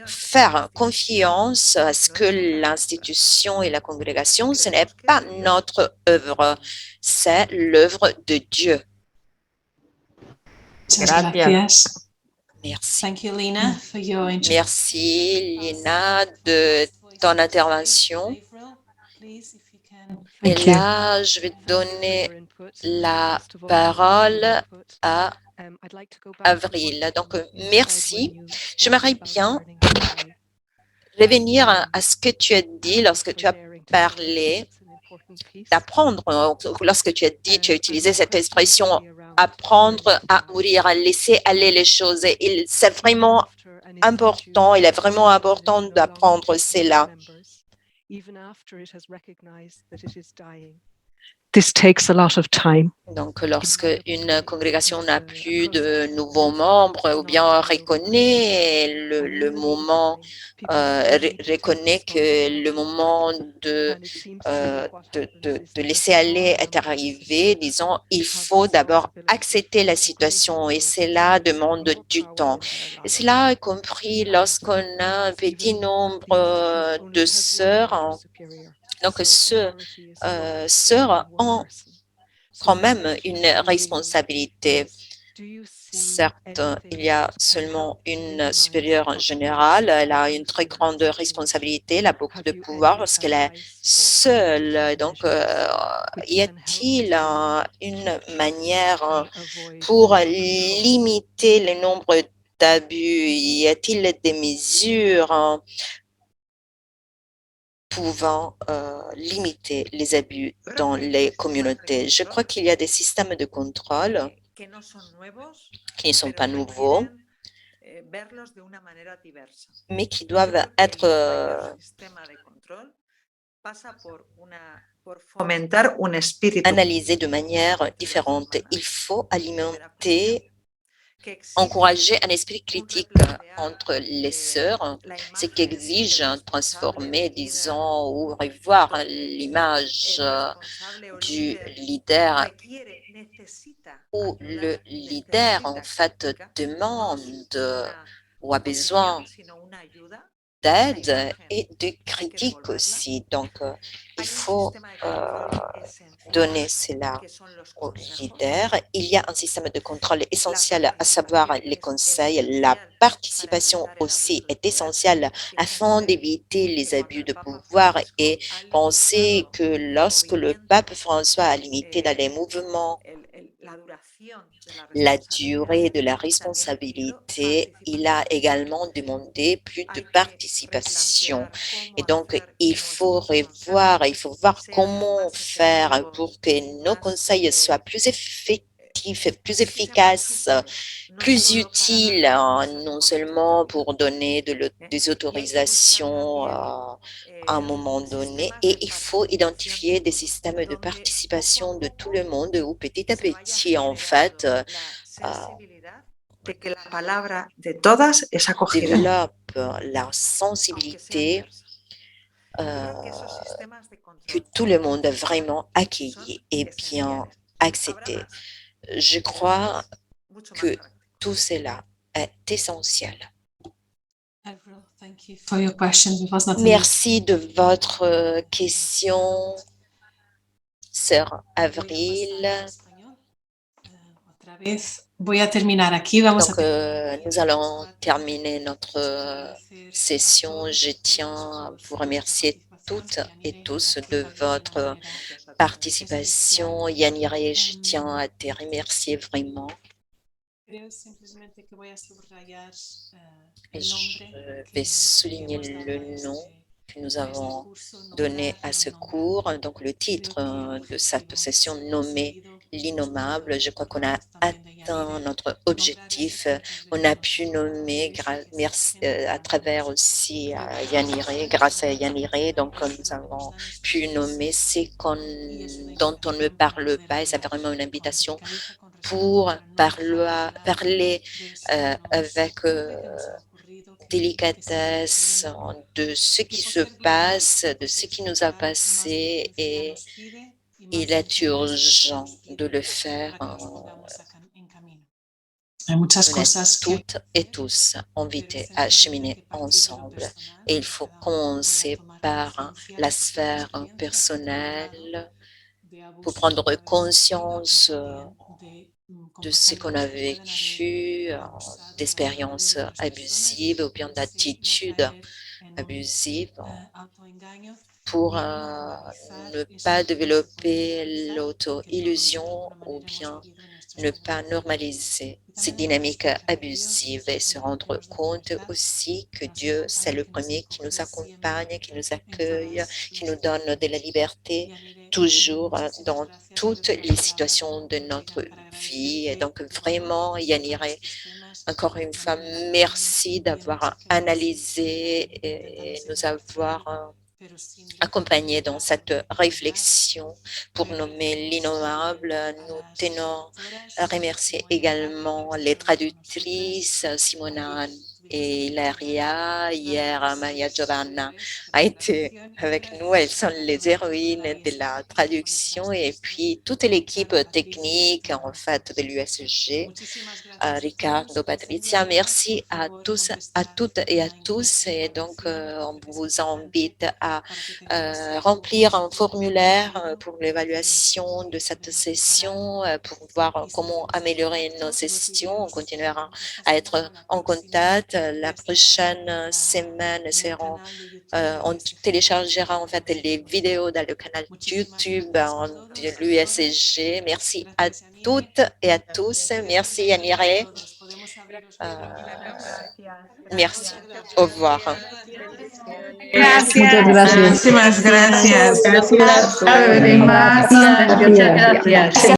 faire confiance à ce que l'institution et la congrégation, ce n'est pas notre œuvre, c'est l'œuvre de Dieu. Muchas gracias. Merci. Thank you, Lina, for your introduction. Merci, Lina, de ton intervention. Et là, je vais donner la parole à Avril. Donc, merci. J'aimerais bien revenir à ce que tu as dit lorsque tu as parlé d'apprendre. Lorsque tu as utilisé cette expression apprendre à mourir, à laisser aller les choses. C'est vraiment important, il est vraiment important d'apprendre cela. This takes a lot of time. Donc, lorsque une congrégation n'a plus de nouveaux membres ou bien reconnaît le moment, reconnaît que le moment de laisser aller est arrivé, disons, il faut d'abord accepter la situation et cela demande du temps. Et cela est compris lorsqu'on a un petit nombre de sœurs. Donc, sœurs ont quand même une responsabilité. Certes, il y a seulement une supérieure générale, elle a une très grande responsabilité, elle a beaucoup de pouvoir parce qu'elle est seule. Donc, y a-t-il une manière pour limiter le nombre d'abus? Y a-t-il des mesures pouvant limiter les abus dans les communautés? Je crois qu'il y a des systèmes de contrôle qui ne sont pas nouveaux, mais qui doivent être analysés de manière différente. Il faut encourager un esprit critique entre les sœurs, ce qui exige transformer, disons, ou revoir l'image du leader, où le leader, en fait, demande ou a besoin d'aide et de critique aussi. Donc, il faut donner cela aux leaders. Il y a un système de contrôle essentiel, à savoir les conseils. La participation aussi est essentielle afin d'éviter les abus de pouvoir et penser que lorsque le pape François a limité dans les mouvements la durée de la responsabilité, il a également demandé plus de participation. Et donc, il faut revoir, il faut voir comment faire pour que nos conseils soient plus effectifs, plus efficaces, plus utiles, non seulement pour donner des autorisations à un moment donné, et il faut identifier des systèmes de participation de tout le monde où petit à petit, en fait, développe la sensibilité que tout le monde a vraiment accueilli et bien accepté. Je crois que tout cela est essentiel. Merci de votre question, sœur Avril. Voy a terminar aquí. Vamos Donc, nous allons terminer notre session. Je tiens à vous remercier toutes et tous de votre participation. Yanire, je tiens à te remercier vraiment. Et je vais souligner le nom que nous avons donné à ce cours. Donc, le titre de cette session nommée l'innommable. Je crois qu'on a atteint notre objectif. On a pu nommer à travers aussi Yanire, grâce à Yanire. Donc, nous avons pu nommer dont on ne parle pas. Et ça fait vraiment une invitation pour parler avec délicatesse de ce qui se passe, de ce qui nous a passé, et il est urgent de le faire. On est toutes et tous invités à cheminer ensemble. Et il faut commencer par la sphère personnelle pour prendre conscience de ce qu'on a vécu, d'expériences abusives ou bien d'attitudes abusives, pour ne pas développer l'auto-illusion ou bien ne pas normaliser ces dynamiques abusives et se rendre compte aussi que Dieu, c'est le premier qui nous accompagne, qui nous accueille, qui nous donne de la liberté, toujours dans toutes les situations de notre vie. Et donc, vraiment, Yanire, encore une fois, merci d'avoir analysé et nous avoir accompagnés dans cette réflexion pour nommer l'innommable. Nous tenons à remercier également les traductrices Simona et Hilaria. Hier, Maria Giovanna a été avec nous. Elles sont les héroïnes de la traduction et puis toute l'équipe technique en fait de l'USG. Ricardo, Patricia, merci à tous, à toutes et à tous. Et donc, on vous invite à remplir un formulaire pour l'évaluation de cette session, pour voir comment améliorer nos sessions. On continuera à être en contact. La prochaine semaine, on téléchargera en fait les vidéos dans le canal YouTube de l'USG. Merci à toutes et à tous. Merci Yanire. Merci. Au revoir. Muchas gracias. Muchísimas gracias. Gracias. Muchas gracias.